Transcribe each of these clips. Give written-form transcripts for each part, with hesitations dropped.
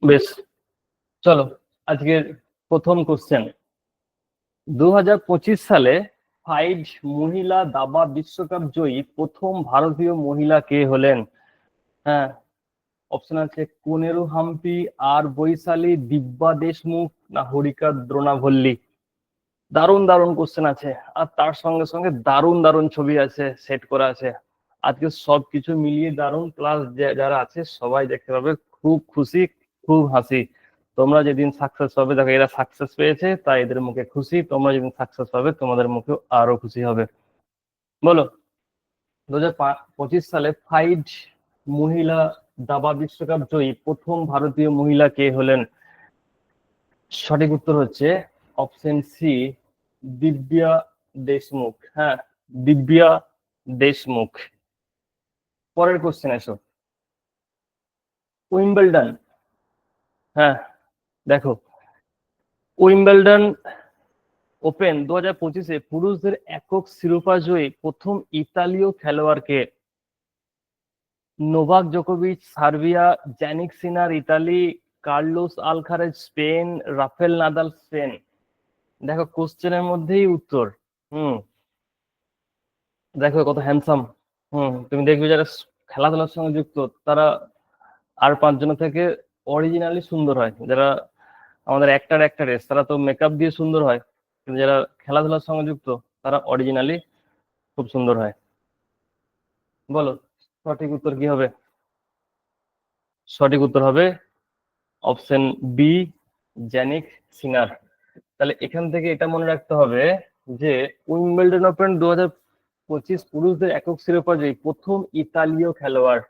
বেশ, চলো আজকের প্রথম কোশ্চেন। 2025 সালে ফাইভ মহিলা দাবা বিশ্বকাপ জয়ী প্রথম ভারতীয় মহিলা কে হলেন? হ্যাঁ, অপশন আছে কোনেরু হাম্পি, আর বৈশালী, দিব্যা দেশমুখ, না হরিকা দ্রোণাভল্লী। দারুণ দারুণ কোশ্চেন আছে, আর তার সঙ্গে সঙ্গে দারুণ দারুণ ছবি আছে, সেট করা আছে। আজকে সবকিছু মিলিয়ে দারুণ, প্লাস যারা আছে সবাই দেখতে পাবে, খুব খুশি, খুব হাসি। তোমরা যেদিন সাকসেস পাবে, দেখো এরা সাকসেস পেয়েছে তাই এদের মুখে খুশি, তোমরা যেদিন সাকসেস পাবে তোমাদের মুখে আরো খুশি হবে। বলো, 2025 সালে ফাইভ মহিলা দাবা বিশ্বকাপ জয়ী প্রথম ভারতীয় মহিলা কে হলেন? সঠিক উত্তর হচ্ছে অপশন সি, দিব্যা দেশমুখ। হ্যাঁ, দিব্যা দেশমুখ। পরের কোশ্চেন এসো। উইম্বলডন, হ্যাঁ দেখো, উইম্বলডন ওপেন 2025-এ পুরুষদের একক শিরোপা জয়ী প্রথম ইতালীয় খেলোয়াড় কে? নোভাক জোকোভিচ Serbia, Jannik Sinner Italy, Carlos Alcaraz Spain, Rafael Nadal Spain. দেখো কোশ্চেনের মধ্যেই উত্তর। হুম, দেখো কত হ্যান্ডসাম। তুমি দেখবে যারা খেলাধুলার সঙ্গে যুক্ত তারা আর পাঁচজনের থেকে অরিজিনালি সুন্দর হয়। যারা আমাদের অ্যাক্টরেস তারা তো মেকআপ দিয়ে সুন্দর হয়, কিন্তু যারা খেলাধুলার সঙ্গে যুক্ত তারা অরিজিনালি খুব সুন্দর হয়। বলো সঠিক উত্তর কি হবে? সঠিক উত্তর হবে অপশন বি, জ্যানিক সিনার। তাহলে এখান থেকে এটা মনে রাখতে হবে যে উইম্বলডন ওপেন 2025 পুরুষদের একক শিরোপা জয়ী প্রথম ইতালীয় খেলোয়াড়।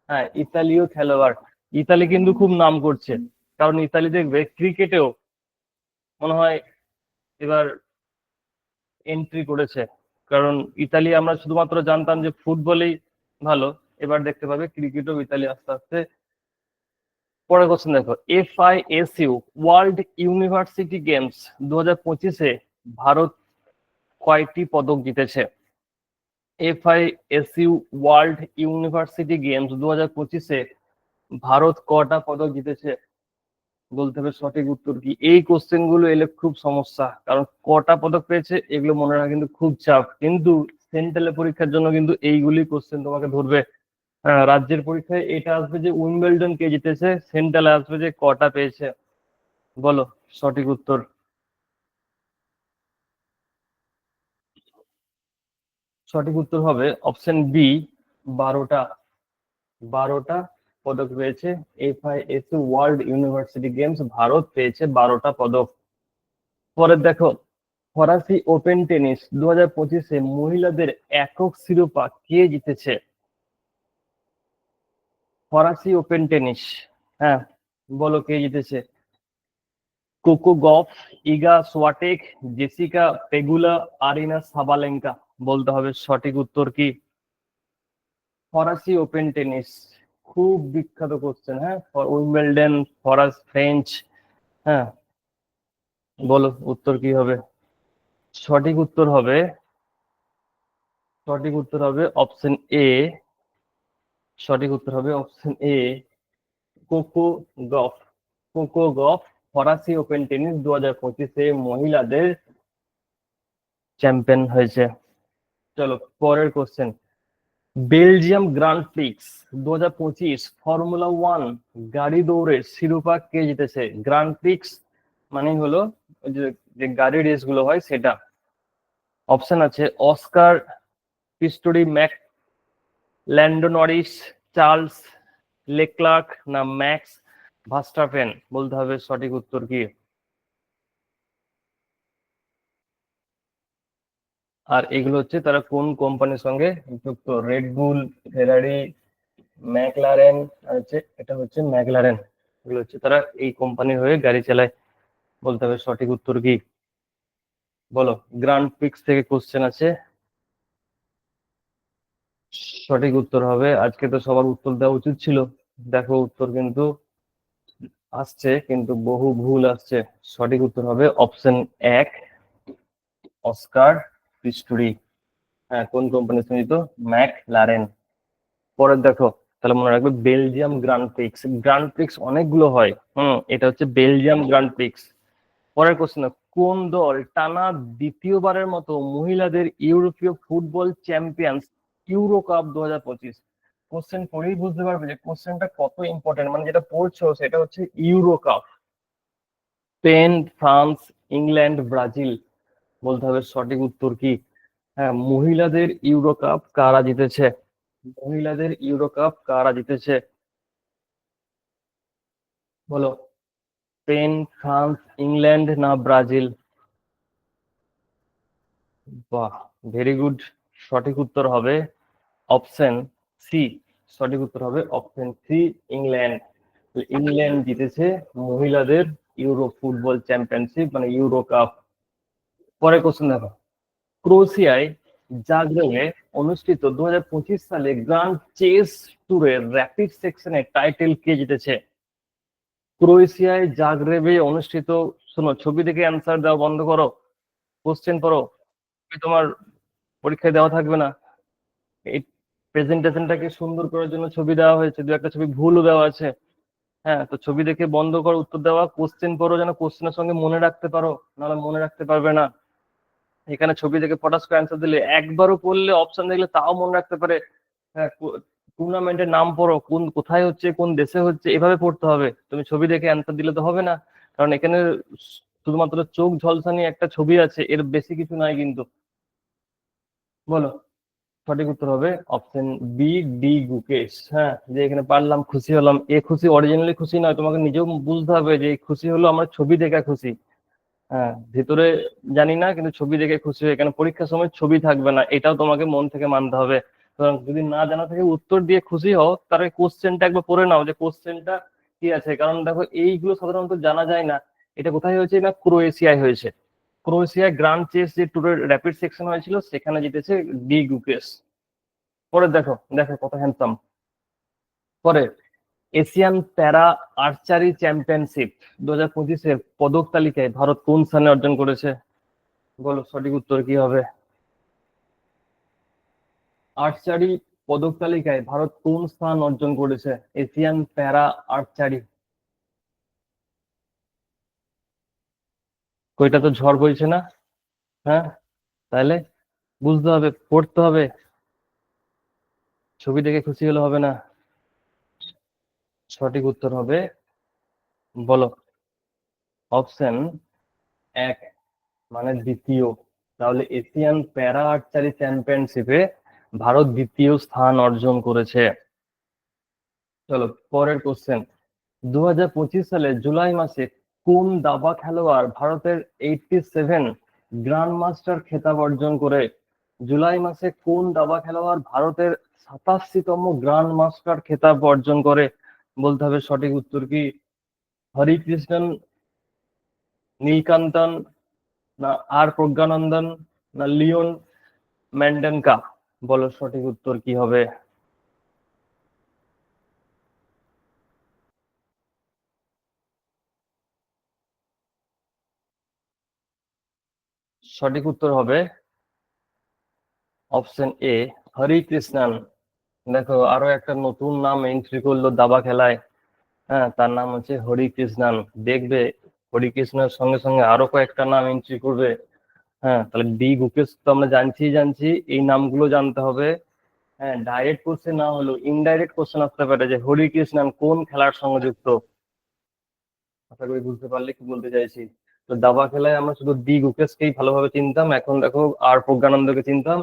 হ্যাঁ, ইতালীয় খেলোয়াড়। ইতালি কিন্তু খুব নাম করছে, কারণ ইতালি দেখবে ক্রিকেটেও মনে হয় এবার এন্ট্রি করেছে। কারণ ইতালি আমরা শুধুমাত্র জানতাম যে ফুটবলেই ভালো, এবার দেখতে পাবে ক্রিকেটও ইতালি আস্তে আস্তে। পরের কোশ্চেন দেখো, FISU ওয়ার্ল্ড ইউনিভার্সিটি গেমস 2025-এ ভারত কয়টি পদক জিতেছে? FISU ওয়ার্ল্ড ইউনিভার্সিটি গেমস 2025-এ ভারত কটা পদক জিতেছে? বলতে হবে সঠিক উত্তর কি। এই কোশ্চেন গুলো এলে খুব সমস্যা, কারণ কটা পদক পেয়েছে এগুলো মনে রাখা কিন্তু খুব চাপ, কিন্তু সেন্ট্রালের পরীক্ষার জন্য কিন্তু এইগুলি কোশ্চেন তোমাকে ধরবে। রাজ্যের পরীক্ষায় এটা আসবে যে উইম্বলডন কে জিতেছে, সেন্ট্রালে আসবে যে কটা পেয়েছে। বলো সঠিক উত্তর। সঠিক উত্তর হবে অপশন বি, 12টা। 12টা পদক পেয়েছে FISU world university games, Bharat পেয়েছে 12টা পদক। পরে দেখো, ফরাসি ওপেন টেনিস 2025-এ মহিলাদের একক শিরোপা কে জিতেছে? ফরাসি ওপেন টেনিস, হ্যাঁ বলো কে জিতেছে? কোকো গফ, ইগা সোয়াটেক, জেসিকা পেগুলা, আরিনা সাবালেঙ্কা। বলতে হবে সঠিক উত্তর কি। ফরাসি ওপেন টেনিস খুব বিখ্যাত কোশ্চেন। হ্যাঁ, উইম্বলডন, ফ্রেঞ্চ। হ্যাঁ, বলো উত্তর কি হবে? সঠিক উত্তর হবে, সঠিক উত্তর হবে অপশন এ। সঠিক উত্তর হবে অপশন এ, কোকো গফ। কোকো গফ ফরাসি ওপেন টেনিস 2025-এ মহিলাদের চ্যাম্পিয়ন হয়েছে। চলো পরের question. Belgium grand Prix 2025 formula 1 গাড়ি দৌড়ের শিরোপা কে জিতেছে? গ্র্যান্ড প্রিক্স মানে হলো ওই যে যে গাড়ি রেস গুলো হয় সেটা। অপশন আছে অস্কার পিস্টোরি, ম্যাক ল্যান্ডো নরিস, চার্লস লেক্লার্ক, না ম্যাক্স ভাস্টাপেন। বলতে হবে সঠিক উত্তর কি। আর এগুলো হচ্ছে তারা কোন কোম্পানির সঙ্গে যুক্ত? রেডবুল, ফেরারি, ম্যাকলারেন। হচ্ছে এটা হচ্ছে ম্যাকলারেন। এগুলো হচ্ছে তারা এই কোম্পানির হয়ে গাড়ি চালায়। বলতে হবে সঠিক উত্তর কি। বলো, গ্র্যান্ড প্রিক্স থেকে কোশ্চেন আছে। সঠিক উত্তর হবে, আজকে তো সবার উত্তর দেওয়া উচিত ছিল, দেখো উত্তর কিন্তু আসছে কিন্তু বহু ভুল আসছে। সঠিক উত্তর হবে অপশন 1, অস্কার পিস্টুরি। হ্যাঁ, কোন কোম্পানির সঙ্গে তো ম্যাকলারেন। পরের দেখো, তাহলে মনে রাখবে Belgium grand Prix. Grand Prix অনেকগুলো হয়, এটা হচ্ছে বেলজিয়াম গ্র্যান্ড প্রিক্স। পরের কোশ্চেন, কোন দল টানা দ্বিতীয়বারের মতো মহিলাদের ইউরোপীয় football champions euro cup 2025? Question পড়েই বুঝতে পারবে যে কোশ্চেনটা কত ইম্পর্টেন্ট, মানে যেটা পড়ছো সেটা হচ্ছে euro cup. Spain, France, England, Brazil. বলতে হবে সঠিক উত্তর কি। হ্যাঁ, মহিলাদের ইউরো কাপ কারা জিতেছে? মহিলাদের ইউরো কাপ কারা জিতেছে বলো। স্পেন, ফ্রান্স, ইংল্যান্ড না ব্রাজিল? বাহ, ভেরি গুড। সঠিক উত্তর হবে অপশন সি। সঠিক উত্তর হবে অপশন সি, ইংল্যান্ড। ইংল্যান্ড জিতেছে মহিলাদের ইউরো ফুটবল চ্যাম্পিয়নশিপ, মানে ইউরো কাপ। পরে কোশ্চেন দেখো, ক্রোয়েশিয়ায় জাগরেবে অনুষ্ঠিত 2025 সালে গ্র্যান্ড চেস ট্যুরের র্যাপিড সেকশনে টাইটেল কে জিতেছে? ক্রোয়েশিয়ায় জাগরেবে অনুষ্ঠিত, শোনো ছবি দেখে অ্যান্সার দেওয়া বন্ধ করো, কোশ্চেন পড়ো। তোমার পরীক্ষায় দেওয়া থাকবে না। এই প্রেজেন্টেশনটাকে সুন্দর করার জন্য ছবি দেওয়া হয়েছে, দু একটা ছবি ভুলও দেওয়া আছে। হ্যাঁ, তো ছবি দেখে বন্ধ করো উত্তর দেওয়া, কোশ্চেন পড়ো যেন কোশ্চেনের সঙ্গে মনে রাখতে পারো, নাহলে মনে রাখতে পারবে না। এখানে ছবি দেখে ফটাস করে অ্যান্সার দিলে, একবারও পড়লে অপশন দেখলে তাও মনে রাখতে পারে। হ্যাঁ, টুর্নামেন্টের নাম পড়ো, কোথায় হচ্ছে, কোন দেশে হচ্ছে, এভাবে পড়তে হবে। তুমি ছবি দেখে অ্যান্সার দিলে তো হবে না, কারণ এখানে শুধুমাত্র চোখ ঝলসানি একটা ছবি আছে, এর বেশি কিছু নাই কিন্তু। বলো, সঠিক উত্তর হবে অপশন বি, ডি গুকেশ। হ্যাঁ, যে এখানে পারলাম, খুশি হলাম, এ খুশি অরিজিনালি খুশি নয়, তোমাকে নিজেও বুঝতে হবে যে এই খুশি হলো আমার ছবি দেখা খুশি। হ্যাঁ, ভিতরে জানি না, কিন্তু ছবি দেখে খুশি হয়ে, কেন পরীক্ষার সময় ছবি থাকবে না, এটাও তোমাকে মন থেকে মানতে হবে। সুতরাং যদি না জানা থাকে উত্তর দিয়ে খুশি হও, তাহলে কোশ্চেনটা একবার পড়ে নাও যে কোশ্চেনটা কি আছে। কারণ দেখো এইগুলো সাধারণত জানা যায় না। এটা কোথায় হয়েছে না, ক্রোয়েশিয়ায় হয়েছে। ক্রোয়েশিয়া গ্র্যান্ড চেস যে ট্যুরের র্যাপিড সেকশন হয়েছিল সেখানে জিতেছে ডি গুকেশ। পরে দেখো, দেখো কত হ্যান্ডসাম। পরে এশিয়ান প্যারা আর্চারি চ্যাম্পিয়নশিপ 2025-এর পদক তালিকায় ভারত কোন স্থানে অর্জন করেছে? বলো, সঠিক উত্তর কি হবে। আর্চারি পদক তালিকায় ভারত কোন স্থান অর্জন করেছে? এশিয়ান প্যারা আর্চারি। কইটা তো ঝড় বইছে না। হ্যাঁ, তাহলে বুঝতে হবে, পড়তে হবে, ছবি দেখে খুশি হলে হবে না। সঠিক উত্তর হবে, বলো, অপশন এক, মানে দ্বিতীয়। তাহলে এশিয়ান প্যারা আর্চারি চ্যাম্পিয়নশিপে ভারত দ্বিতীয় স্থান অর্জন করেছে। চলো পরের কোশ্চেন, 2025 সালে জুলাই মাসে কোন দাবা খেলোয়াড় ভারতের 87 গ্র্যান্ড মাস্টার খেতাব অর্জন করে? জুলাই মাসে কোন দাবা খেলোয়াড় ভারতের 87তম গ্র্যান্ড মাস্টার খেতাব অর্জন করে? বলতে হবে সঠিক উত্তর কি। হরিকৃষ্ণন, নীলকান্তন, না আর প্রজ্ঞানন্দন, না লিওন ম্যান্ডেনকা? বলো সঠিক উত্তর কি হবে। সঠিক উত্তর হবে অপশন এ, হরিকৃষ্ণন। দেখো, আরো একটা নতুন নাম এন্ট্রি করলো দাবা খেলায়। হ্যাঁ, তার নাম হচ্ছে হরিকৃষ্ণন। দেখবে হরিকৃষ্ণের সঙ্গে সঙ্গে আরো কয়েকটা নাম এন্ট্রি করবে। হ্যাঁ, তাহলে ডি গুকেশ তো আমরা জানছি, এই নামগুলো জানতে হবে। হ্যাঁ, ডাইরেক্ট কোশ্চেন না হলো ইনডাইরেক্ট কোশ্চেন আসতে পারে যে হরিকৃষ্ণন কোন খেলার সঙ্গে যুক্ত। আশা করি বুঝতে পারলে কি বলতে চাইছি। তো দাবা খেলায় আমরা শুধু ডি গুকেশকেই ভালোভাবে চিনতাম, এখন দেখো আর প্রজ্ঞানন্দকে চিনতাম,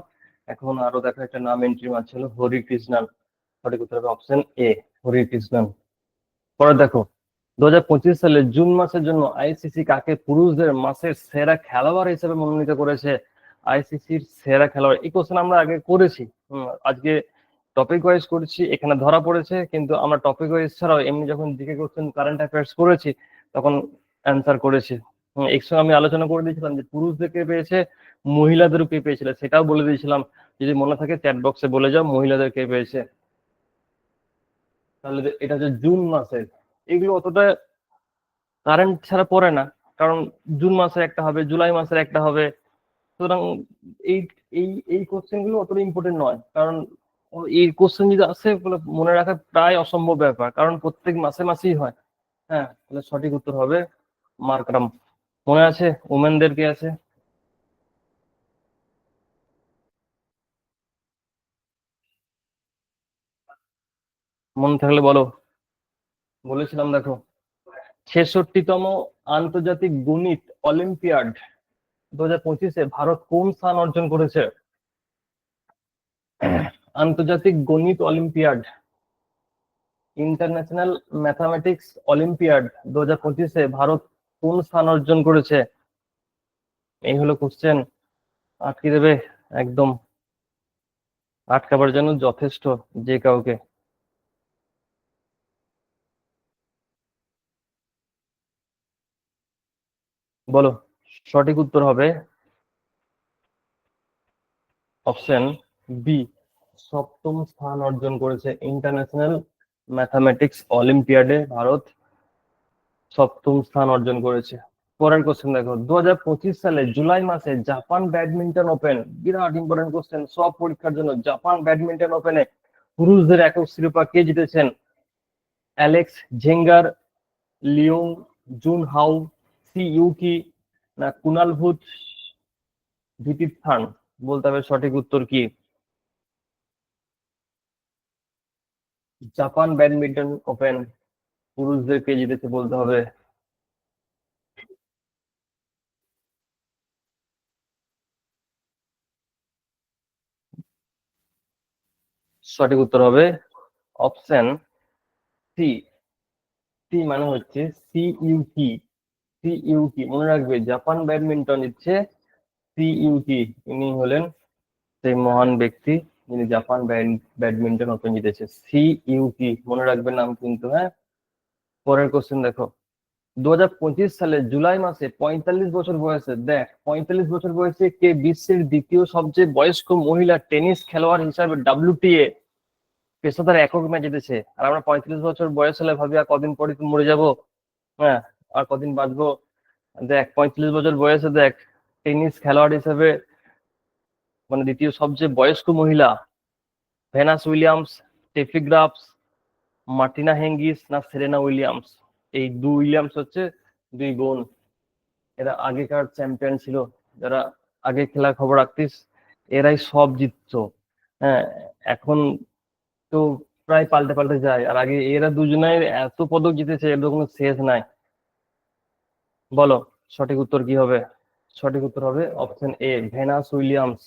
এখন আরো দেখো একটা নাম এন্ট্রি মারছে হলো হরিকৃষ্ণন। সঠিক উত্তর হবে অপশন এ, হরিকৃষ্ণন। পরে দেখো, 2025 সালে জুন মাসের জন্য আইসিসি কাকে পুরুষদের মাসের সেরা খেলোয়াড় হিসেবে মনোনীত করেছে? আইসিসির সেরা খেলোয়াড়, এই কোশ্চেন আমরা আগে করেছি। আজকে টপিক ওয়াইজ করছি, এখানে ধরা পড়েছে, কিন্তু আমরা টপিক ওয়াইজ ছাড়াও এমনি যখন জিকে কোশ্চেন কারেন্ট অ্যাফেয়ার্স করেছি তখন অ্যান্সার করেছি। এর সঙ্গে আমি আলোচনা করে দিয়েছিলাম যে পুরুষদেরকে পেয়েছে, মহিলাদেরও কে পেয়েছিল সেটাও বলে দিয়েছিলাম। যদি মনে থাকে চ্যাট বক্সে বলে যাও মহিলাদের কে পেয়েছে। তাহলে এটা হচ্ছে জুন মাসের। এগুলো অতটা কারেন্ট ছাড়া পড়ে না, কারণ জুন মাসে একটা হবে, জুলাই মাসের একটা হবে। সুতরাং এই এই এই কোশ্চেন গুলো অতটা ইম্পর্টেন্ট নয়, কারণ এই কোশ্চেন যদি আসে বলে মনে রাখা প্রায় অসম্ভব ব্যাপার, কারণ প্রত্যেক মাসে মাসেই হয়। হ্যাঁ, তাহলে সঠিক উত্তর হবে মার্করাম। মনে আছে ওমেনদের কে আছে? মনে থাকলে বলো। বলেছিলাম দেখো, 66তম আন্তর্জাতিক গণিত অলিম্পিয়াড 2025-এ ভারত কোন স্থান অর্জন করেছে? আন্তর্জাতিক গণিত অলিম্পিয়াড, ইন্টারন্যাশনাল ম্যাথামেটিক্স অলিম্পিয়াড 2025-এ ভারত কোন স্থান অর্জন করেছে? এই হলো কোশ্চেন। আটকে দেবে একদম, আটকাবার জন্য যথেষ্ট যে কাউকে। বলো, সঠিক উত্তর হবে অপশন বি, সপ্তম স্থান অর্জন করেছে। ইন্টারন্যাশনাল ম্যাথামেটিক্স অলিম্পিয়াডে ভারত সপ্তম স্থান অর্জন করেছে। পরের কোশ্চেন দেখো, 2025 সালে জুলাই মাসে জাপান ব্যাডমিন্টন ওপেন, বিরাট ইম্পর্টেন্ট কোশ্চেন সব পরীক্ষার জন্য। জাপান ব্যাডমিন্টন ওপেনে পুরুষদের একক শিরোপা কে জিতেছেন? অ্যালেক্স ঝেঙ্গার, লিওং জুন হাউ, সি ইউকি, না কুনাল ভূত ভিতিস্থান? বলতে হবে সঠিক উত্তর কি। জাপান ব্যাডমিন্টন ওপেন পুরুষদের কে জিতেছে বলতে হবে। সঠিক উত্তর হবে অপশন সি। সি মানে হচ্ছে সিইউকি। সিইউকি মনে রাখবে, জাপান ব্যাডমিন্টন ইচ্ছে সিইউকি। ইনি হলেন সেই মহান ব্যক্তি যিনি জাপান ব্যাডমিন্টন ওপেন জিতেছে। সিইউকি মনে রাখবে নাম কিন্তু, হ্যাঁ। পরের কোশ্চেন দেখো, 2025 সালে জুলাই মাসে 45 বছর বয়সে, দেখ 45 বছর বয়সে কে বিশ্বের দ্বিতীয় সবচেয়ে বয়স্ক মহিলা টেনিস খেলোয়াড় হিসাবে ডাব্লিউটিএ পেশাদার একক ম্যাচ জিতেছে? আর আমরা 35 বছর বয়স হলে ভাবি আর কদিন পরে তো মরে যাবো, হ্যাঁ, আর কদিন বাঁচবো। দেখ 35 বছর বয়সে দেখ টেনিস খেলোয়াড় হিসেবে মানে দ্বিতীয় সবচেয়ে বয়স্ক মহিলা, Venus Williams, Steffi Grafs, Martina Hingis, না সেরেনা উইলিয়ামস? এই উইলিয়ামস হচ্ছে দুই বোন। এরা আগেকার চ্যাম্পিয়ন ছিল, যারা আগে খেলা খবর রাখতিস, এরাই সব জিততো। হ্যাঁ, এখন তো প্রায় পাল্টে পাল্টে যায়, আর আগে এরা দুজনের এত পদক জিতেছে, এর কোনো শেষ নাই। বলো সঠিক উত্তর কি হবে। সঠিক উত্তর হবে অপশন এ, ভেনাস উইলিয়ামস।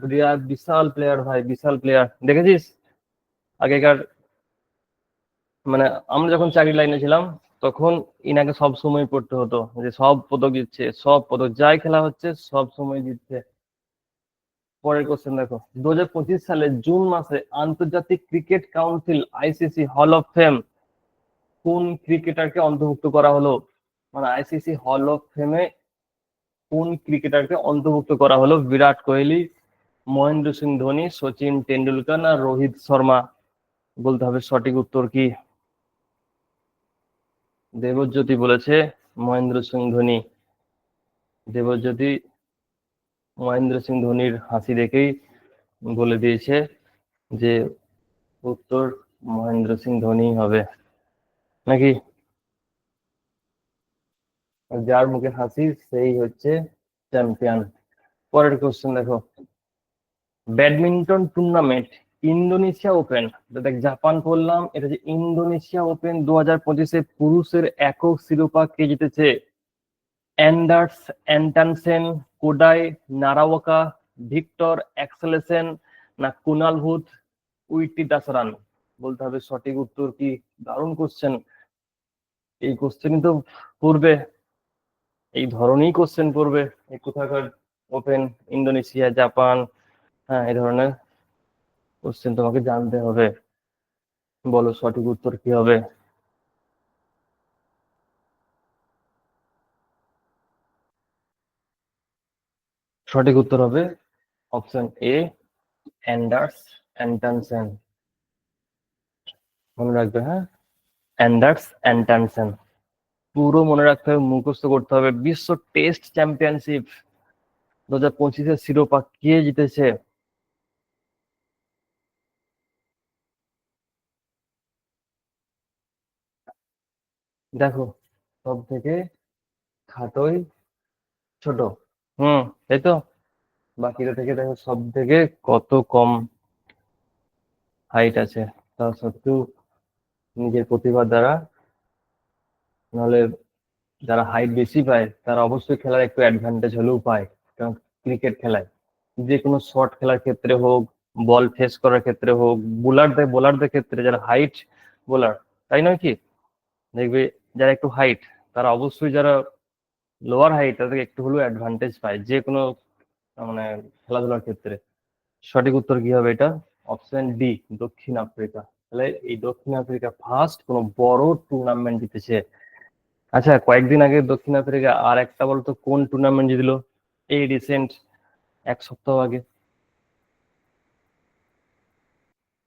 বিরাট বিশাল প্লেয়ার ভাই, বিশাল প্লেয়ার। দেখেছিস আগেকার, মানে আমরা যখন চাকরি লাইনে ছিলাম তখন ইনাকে সব সময় পড়তে হতো যে সব পদক জিতছে, সব পদক যাই খেলা হচ্ছে সব সময় জিতছে। পরের কোশ্চেন দেখো, 2025 সালে জুন মাসে আন্তর্জাতিক cricket council ICC hall of fame কোন ক্রিকেটারকে অন্তর্ভুক্ত করা হলো? মানে আইসিসি হল অফ ফেমে কোন ক্রিকেটারকে অন্তর্ভুক্ত করা হলো? বিরাট কোহলি, মহেন্দ্র সিং ধোনি, সচিন টেন্ডুলকার, না রোহিত শর্মা? বলতে হবে সঠিক উত্তর কি। দেবজ্যোতি বলেছে মহেন্দ্র সিং ধোনি। দেবজ্যোতি মহেন্দ্র সিং ধোনির হাসি দেখেই বলে দিয়েছে যে উত্তর মহেন্দ্র সিং ধোনি হবে, নাকি? আর যার মুখে হাসি সেই হচ্ছে চ্যাম্পিয়ন। পরের কোশ্চেন দেখো, ব্যাডমিন্টন টুর্নামেন্ট ইন্দোনেশিয়া ওপেন, দেখ জাপান বললাম, এটা যে ইন্দোনেশিয়া ওপেন 2025-এ পুরুষের একক শিরোপা কে জিতেছে? অ্যান্ডার্স অ্যান্টানসেন, কোডাই নারাওয়াকা, ভিক্টর অ্যাক্সেলসেন, না কুনাল ভূত উইটিদাসারান? বলতে হবে সঠিক উত্তর কি। দারুণ কোশ্চেন, এই কোশ্চেনই তো পূর্বে, এই ধরনেরই কোশ্চেন পড়বে এই কোথাকার ওপেন, ইন্দোনেশিয়া, জাপান, হ্যাঁ এই ধরনের কোশ্চেন তোমাকে জানতে হবে। বলো সঠিক উত্তর কি হবে। সঠিক উত্তর হবে অপশন এ, অ্যান্ডার্স অ্যান্টানসেন। মনে রাখবে, হ্যাঁ, অ্যান্ডার্স অ্যান্টানসেন। পুরো মনে রাখতে হবে, মুখস্থ করতে হবে। বিশ্ব টেস্ট চ্যাম্পিয়নশিপ 2025-এর শিরোপা কে জিতেছে? দেখো সব থেকে খাটোই ছোট। হুম, তাই তো। বাকিটা থেকে দেখো সব থেকে কত কম হাইট আছে, তা সত্ত্বেও নিজের প্রতিভা দ্বারা, নাহলে যারা হাইট বেশি পায় তারা অবশ্যই খেলার একটু অ্যাডভান্টেজ হলেও পায়। কারণ ক্রিকেট খেলায় যে কোনো শট খেলার ক্ষেত্রে হোক, বল ফেস করার ক্ষেত্রে হোক, বোলারদের ক্ষেত্রে যারা হাইট বোলার, তাই নয় কি? দেখবে যারা একটু হাইট, তারা অবশ্যই যারা লোয়ার হাইট তাদের একটু হলেও অ্যাডভান্টেজ পায় যে কোনো মানে খেলাধুলার ক্ষেত্রে। সঠিক উত্তর কি হবে এটা? অপশন ডি, দক্ষিণ আফ্রিকা। তাহলে এই দক্ষিণ আফ্রিকা ফার্স্ট কোনো বড় টুর্নামেন্ট জিতেছে। আচ্ছা, কয়েকদিন আগে দক্ষিণ আফ্রিকা আর একটা বলতো কোন টুর্নামেন্ট জিতলো এই রিসেন্ট 1 সপ্তাহ আগে?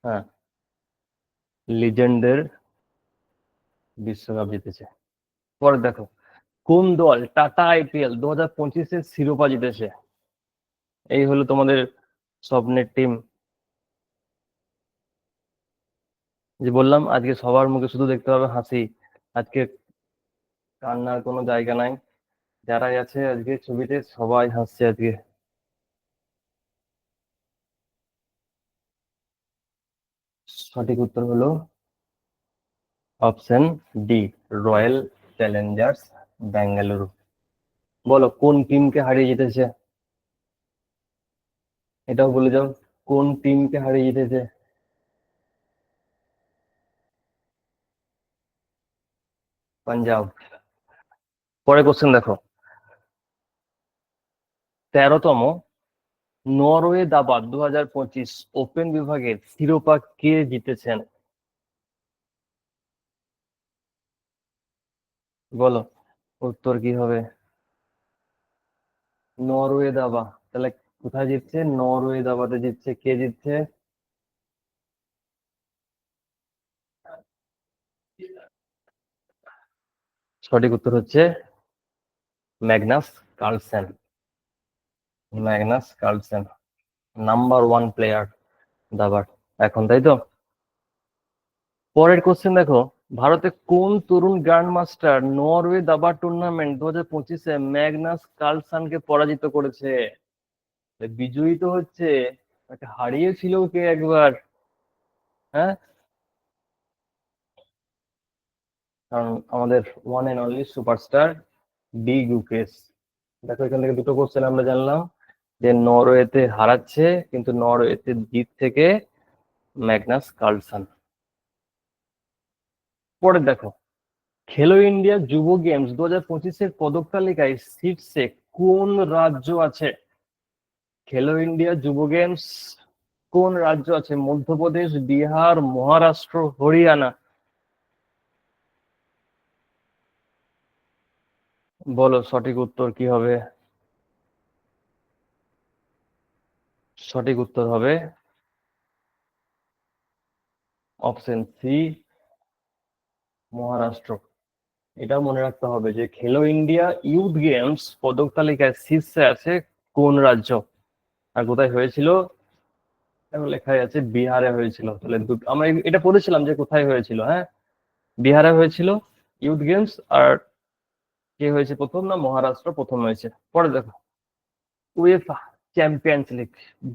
হ্যাঁ, লিজেন্ডের বিশ্বকাপ জিতেছে। পরে দেখো কোন দল টাটা আইপিএল 2025-এর শিরোপা জিতেছে? এই হলো তোমাদের স্বপ্নের টিম। যে বললাম আজকে সবার মুখে শুধু দেখতে পাবে হাসি, আজকে কান্নার কোনো জায়গা নাই। যারাই আছে আজকে ছবিতে সবাই হাসছে আজকে। সঠিক উত্তর হলো option D, royal Challengers Bengaluru. বলো কোন টিমকে হারিয়ে জিতেছে? এটাও বলে যাও, কোন টিমকে হারিয়ে জিতেছে? পাঞ্জাব। পরে কোশ্চেন দেখো, 13তম নরওয়ে দাবা 2025 ওপেন বিভাগের শিরোপা কে জিতেছেন? বলো উত্তর কি হবে? নরওয়ে দাবা। তাহলে কোথায় জিতছে? নরওয়ে দাবাতে জিতছে। কে জিতছে? সঠিক উত্তর হচ্ছে Magnus Carlsen. Magnus Carlsen number 1 player দাবার এখন, তাই তো। পরের কোশ্চেন দেখো, ভারতে কোন তরুণ গ্র্যান্ড মাস্টার নরওয়ে দাবা টুর্নামেন্ট 2025-এ ম্যাগনাস কার্লসনকে পরাজিত করেছে? বিজয়ী তো হচ্ছে, তাকে হারিয়েছিল কে একবার? হ্যাঁ, কারণ আমাদের one and only superstar D Gukesh. দেখো এখান থেকে দুটো কোশ্চেন আমরা জানলাম, যে নরওয়েতে হারাচ্ছে কিন্তু নরওয়েতে জিত থেকে ম্যাগনাস কার্লসন। পরে দেখো, খেলো ইন্ডিয়া যুব গেমস 2025-এর পদক তালিকায় শীর্ষে কোন রাজ্য আছে? খেলো ইন্ডিয়া যুব গেমস কোন রাজ্য আছে? মধ্যপ্রদেশ, বিহার, মহারাষ্ট্র, হরিয়ানা। বলো সঠিক উত্তর কি হবে? সঠিক উত্তর হবে অপশন সি, মহারাষ্ট্র। এটা মনে রাখতে হবে যে খেলো ইন্ডিয়া ইউথ গেমস পদক তালিকায় শীর্ষে আছে কোন রাজ্য, আর কোথায় হয়েছিল? দেখো লেখাই আছে বিহারে হয়েছিল। তাহলে আমরা এটা পড়েছিলাম যে কোথায় হয়েছিল। হ্যাঁ, বিহারে হয়েছিল ইউথ গেমস। আর কে হয়েছে প্রথম? না, মহারাষ্ট্র প্রথম হয়েছে। পরে দেখো, উয়েফা চ্যাম্পিয়ন্স লিগ,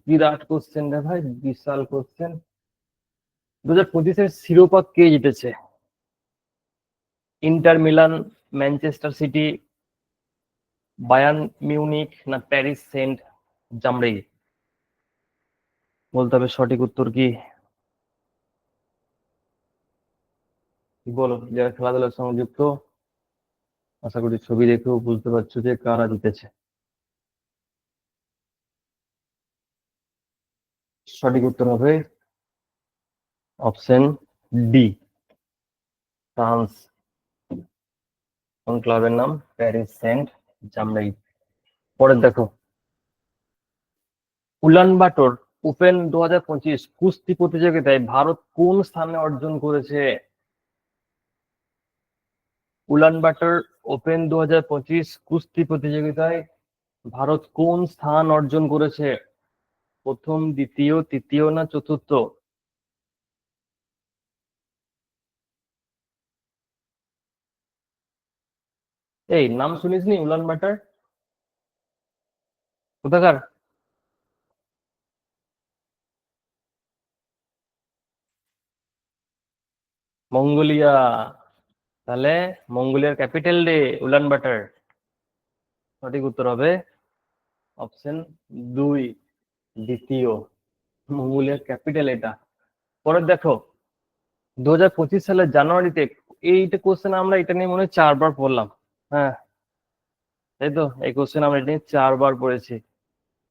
বিরাট কোশ্চেন রে ভাই, বিশাল কোশ্চেন। 2025-এর শিরোপা কে জিতেছে? Inter Milan, Manchester city, Bayern Munich, না প্যারিস সেন্ট জার্মানি? বলতে হবে সঠিক উত্তর কি। কি বলো, যারা খেলাধুলার সঙ্গে যুক্ত, আশা করি ছবি দেখেও বুঝতে পারছো যে কারা জিতেছে। সঠিক উত্তর হবে অপশন ডি, ফ্রান্স। কোন ক্লাবের নাম? Paris Saint Germain. পরে দেখো, উলানবাটর ওপেন 2025 কুস্তি প্রতিযোগিতায় ভারত কোন স্থানে অর্জন করেছে? উলানবাটর ওপেন 2025 কুস্তি প্রতিযোগিতায় ভারত কোন স্থান অর্জন করেছে? প্রথম, দ্বিতীয়, তৃতীয়, না চতুর্থ? এই নাম শুনিসনি উলান বাটার? কোথাকার? মঙ্গোলিয়া। তাহলে মঙ্গোলিয়ার ক্যাপিটাল রে উলান বাটার। সঠিক উত্তর হবে অপশন 2, দ্বিতীয়। মঙ্গোলিয়ার ক্যাপিটাল এটা। পরে দেখো 2025 সালের জানুয়ারিতে, এইটা কোশ্চেন আমরা এটা নিয়ে মনে হয় 4 বার পড়লাম। হ্যাঁ, তাই তো, এই কোশ্চেন আমরা এটা নিয়ে 4 বার পড়েছি।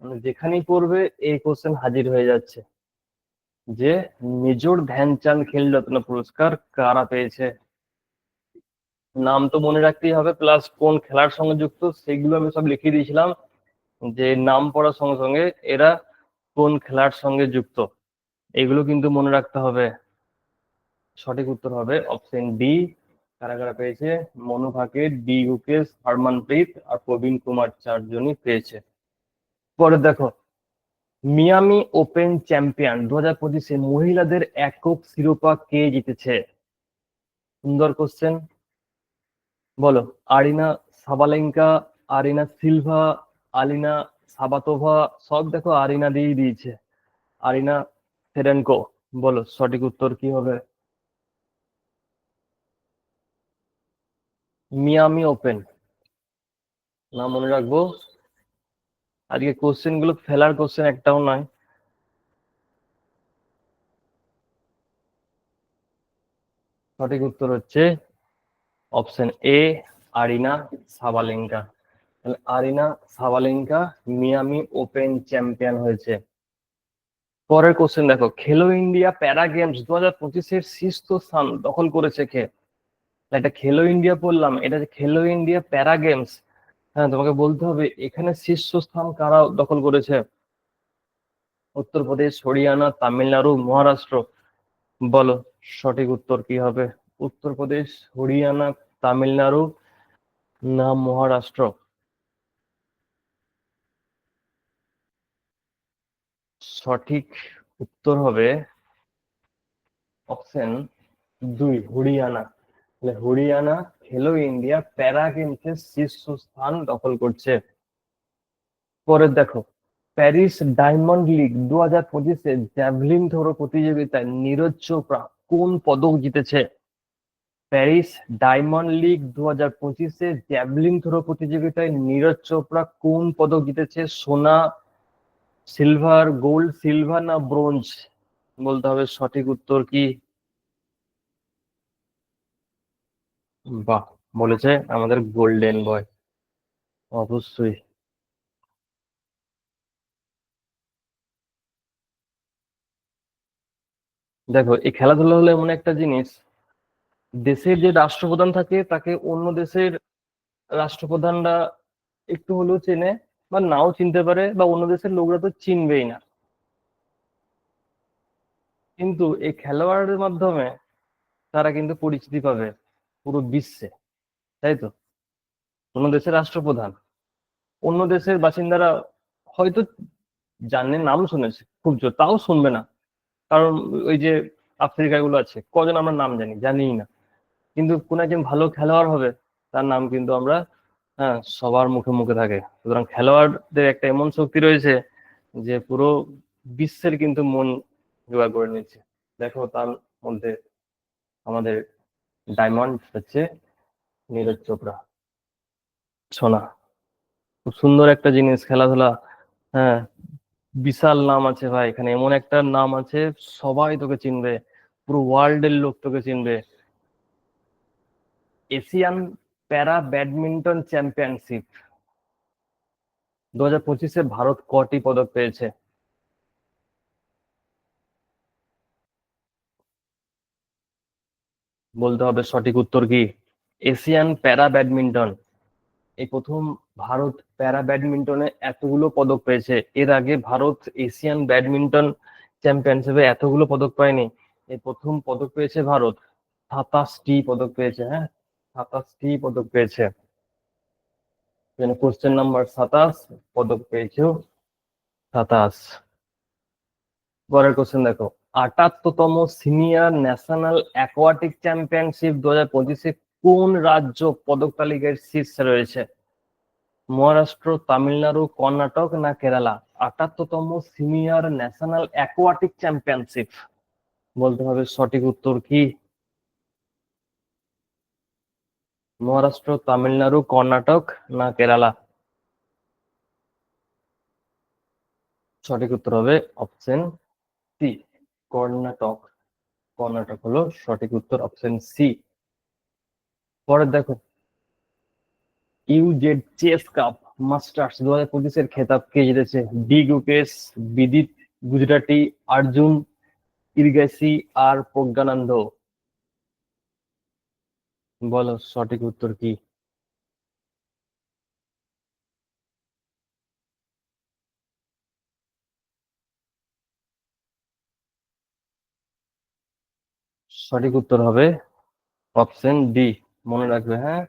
মানে যেখানেই পড়বে এই কোশ্চেন হাজির হয়ে যাচ্ছে, যে মেজর ধ্যানচাঁদ খেলরত্ন পুরস্কার কারা পেয়েছে। নাম তো মনে রাখতেই হবে, প্লাস কোন খেলার সঙ্গে যুক্ত সেগুলো আমি সব লিখে দিয়েছিলাম, যে নাম পড়ার সঙ্গে সঙ্গে এরা কোন খেলার সঙ্গে যুক্ত, এগুলো কিন্তু মনে রাখতে হবে। সঠিক উত্তর হবে অপশন ডি। কারা কারা পেয়েছে? মনু ভাকের, ডি গুকেশ, হরমনপ্রীত আর প্রবীণ কুমার, 4জনই পেয়েছে। পরে দেখো মিয়ামি ওপেন চ্যাম্পিয়ন 2025-এ মহিলাদের একক শিরোপা কে জিতেছে? সুন্দর কোশ্চেন। বলো। আরিনা সাবালেঙ্কা, আরিনা সিলভা, আলিনা সাবাতোভা, সব দেখো আরিনা দিয়েই দিয়েছে। আরিনা সেরেনকো। বলো সঠিক উত্তর কি হবে? Miami open. না মনে রাখবো, আজকে কোশ্চেন গুলো ফেলার কোশ্চেন একটাও নয়। সঠিক উত্তর হচ্ছে অপশন এ, আরিনা সাবালেঙ্কা। তাহলে Arina Sabalenka Miami open champion হয়েছে। পরের কোশ্চেন দেখো, খেলো ইন্ডিয়া প্যারা গেমস 2025-এর শীর্ষ স্থান দখল করেছে কে? এটা খেলো ইন্ডিয়া বললাম, এটা যে খেলো ইন্ডিয়া প্যারা গেমস। হ্যাঁ, তোমাকে বলতে হবে এখানে শীর্ষস্থান কারা দখল করেছে। উত্তরপ্রদেশ, হরিয়ানা, তামিলনাড়ু, মহারাষ্ট্র। বলো সঠিক উত্তর কি হবে? উত্তরপ্রদেশ, হরিয়ানা, তামিলনাড়ু না মহারাষ্ট্র? সঠিক উত্তর হবে অপশন 2, হরিয়ানা। তাহলে হরিয়ানা খেলো ইন্ডিয়া প্যারা গেমসের শীর্ষস্থান দখল করছে। পরে দেখো প্যারিস ডায়মন্ড লিগ 2025-এ জ্যাভলিন থ্রো প্রতিযোগিতায় নীরজ চোপড়া কোন পদক জিতেছে? প্যারিস ডায়মন্ড লিগ 2025-এ জ্যাভলিন থ্রো প্রতিযোগিতায় নীরজ চোপড়া কোন পদক জিতেছে? সোনা, সিলভার, গোল্ড, সিলভার না ব্রোঞ্জ? বলতে হবে সঠিক উত্তর কি। বাহ, বলেছে আমাদের গোল্ডেন বয়। অবশ্যই। দেখো এই খেলাধুলা হলো এমন একটা জিনিস, দেশের যে রাষ্ট্রপ্রধান থাকে তাকে অন্য দেশের রাষ্ট্রপ্রধানরা একটু হলেও চেনে, বা নাও চিনতে পারে, বা অন্য দেশের লোকরা তো চিনবেই না। কিন্তু এই খেলোয়াড়দের মাধ্যমে তারা কিন্তু পরিচিতি পাবে পুরো বিশ্বে, তাই তো। কোনো দেশের রাষ্ট্রপ্রধান অন্য দেশের বাসিন্দারা হয়তো জানে, নাম শুনেছে খুব জোর, তাও শুনবে না। কারণ ওই যে আফ্রিকা গুলো আছে, কজন আমরা নাম জানি? জানিই না। কিন্তু কোন একজন ভালো খেলোয়াড় হবে, তার নাম কিন্তু আমরা, হ্যাঁ, সবার মুখে মুখে থাকে। সুতরাং খেলোয়াড়দের একটা এমন শক্তি রয়েছে যে পুরো বিশ্বের কিন্তু মন জোগাড় করে নিচ্ছে। দেখো তার মধ্যে আমাদের ডায়মন্ড হচ্ছে নীরজ চোপড়া, সোনা। খুব সুন্দর একটা জিনিস খেলাধুলা। হ্যাঁ, বিশাল নাম আছে ভাই এখানে, এমন একটা নাম আছে সবাই তোকে চিনবে, পুরো ওয়ার্ল্ডের লোক তোকে চিনবে। এশিয়ান প্যারা ব্যাডমিন্টন চ্যাম্পিয়নশিপ 2025-এ ভারত কটি পদক পেয়েছে? বলতে হবে সঠিক উত্তর কি। এশিয়ান প্যারা ব্যাডমিন্টন, এই প্রথম ভারত প্যারা ব্যাডমিন্টনে এতগুলো পদক পেয়েছে। এর আগে ভারত এশিয়ান ব্যাডমিন্টন চ্যাম্পিয়নশিপে এতগুলো পদক পায়নি। এই প্রথম পদক পেয়েছে ভারত। 27টি পদক পেয়েছে, হ্যাঁ, 27টি পদক পেয়েছে। কোশ্চেন নাম্বার 27, পদক পেয়েছে 27। পরের কোশ্চেন দেখো, 78তম সিনিয়র ন্যাশনাল অ্যাকোয়াটিক চ্যাম্পিয়নশিপ 2025-এ কোন রাজ্য পদক তালিকার শীর্ষে রয়েছে? মহারাষ্ট্র, তামিলনাড়ু, কর্ণাটক না কেরালা? ৭৮তম সিনিয়র ন্যাশনাল অ্যাকোয়াটিক চ্যাম্পিয়নশিপ। বলতে হবে সঠিক উত্তর কি? মহারাষ্ট্র, তামিলনাড়ু, কর্ণাটক না কেরালা? সঠিক উত্তর হবে অপশন সি, কর্ণাটক। কর্ণাটক হলো সঠিক উত্তর, অপশন সি। পরে দেখো, ইউজেড চেস কাপ মাস্টার্স 2025-এর খেতাব কে জিতেছে? ডি গুকেশ, বিদিত গুজরাটি, অর্জুন ইরগাইসি আর প্রজ্ঞানন্দ? বলো সঠিক উত্তর কি? সঠিক উত্তর হবে অপশন ডি। মনে রাখবে, হ্যাঁ,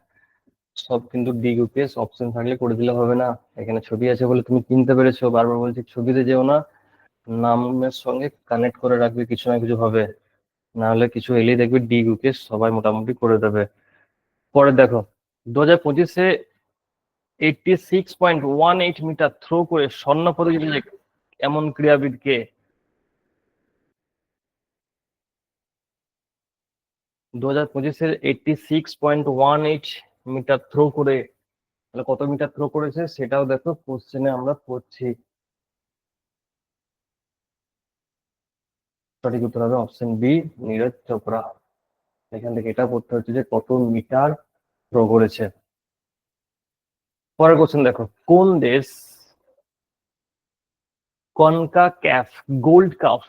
সব কিন্তু ডি গুকেশ অপশন থাকলে করে দিলে হবে না। এখানে ছবি আছে বলে তুমি চিনতে পেরেছো, বারবার বলছি ছবিতে যেও না, নামের সঙ্গে কানেক্ট করে রাখবে কিছু না কিছু ভাবে, না হলে কিছু এলেই দেখবে ডি গুকেশ সবাই মোটামুটি করে দেবে। পরে দেখো, 2025-এ 86.18 মিটার থ্রো করে স্বর্ণ পদক জিতেছে এমন ক্রীড়াবিদকে? 2025-এর 86.18 মিটার থ্রো করে, তাহলে কত মিটার থ্রো করেছে সেটাও দেখো কোশ্চেনে আমরা পড়ছি। সঠিক উত্তর হবে অপশন বি, নীরজ চোপড়া। এখান থেকে এটা পড়তে হচ্ছে যে কত মিটার থ্রো করেছে। পরের কোশ্চেন দেখো, কোন দেশ কনকা ক্যাফ গোল্ড কাপ,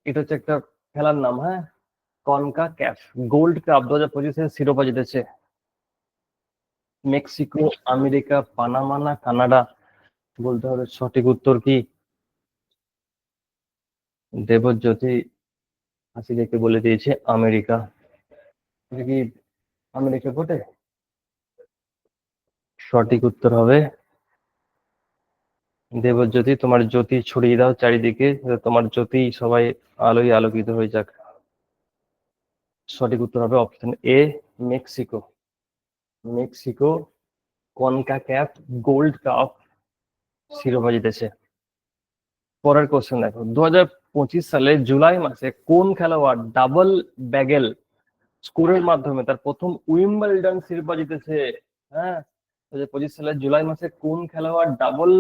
এটা হচ্ছে একটা খেলার নাম, হ্যাঁ, কনকা ক্যাফ গোল্ড কাপ 2025-এর শিরোপা জিতেছে? মেক্সিকো, আমেরিকা, পানামা না কানাডা? বলতে হবে সঠিক উত্তর কি? দেবজ্যোতি হাসি দেখে বলে দিয়েছে আমেরিকা। এটা কি আমেরিকা বটে? সঠিক উত্তর হবে দেবজ্যোতি। তোমার জ্যোতি ছড়িয়ে দাও চারিদিকে, যাতে তোমার জ্যোতি সবাই আলোয় আলোকিত হয়ে যাক। সঠিক উত্তর হবে option A, Mexico. Mexico CONCACAF Gold Cup শিরোপা জিতেছে। পরের কোশ্চেন দেখো, 2025 সালে জুলাই মাসে কোন খেলোয়াড় ডাবল ব্যাগেল স্কোরের মাধ্যমে তার প্রথম উইম্বলডন শিরোপা জিতেছে? হ্যাঁ, 2025 সালে জুলাই মাসে কোন খেলোয়াড় ডাবল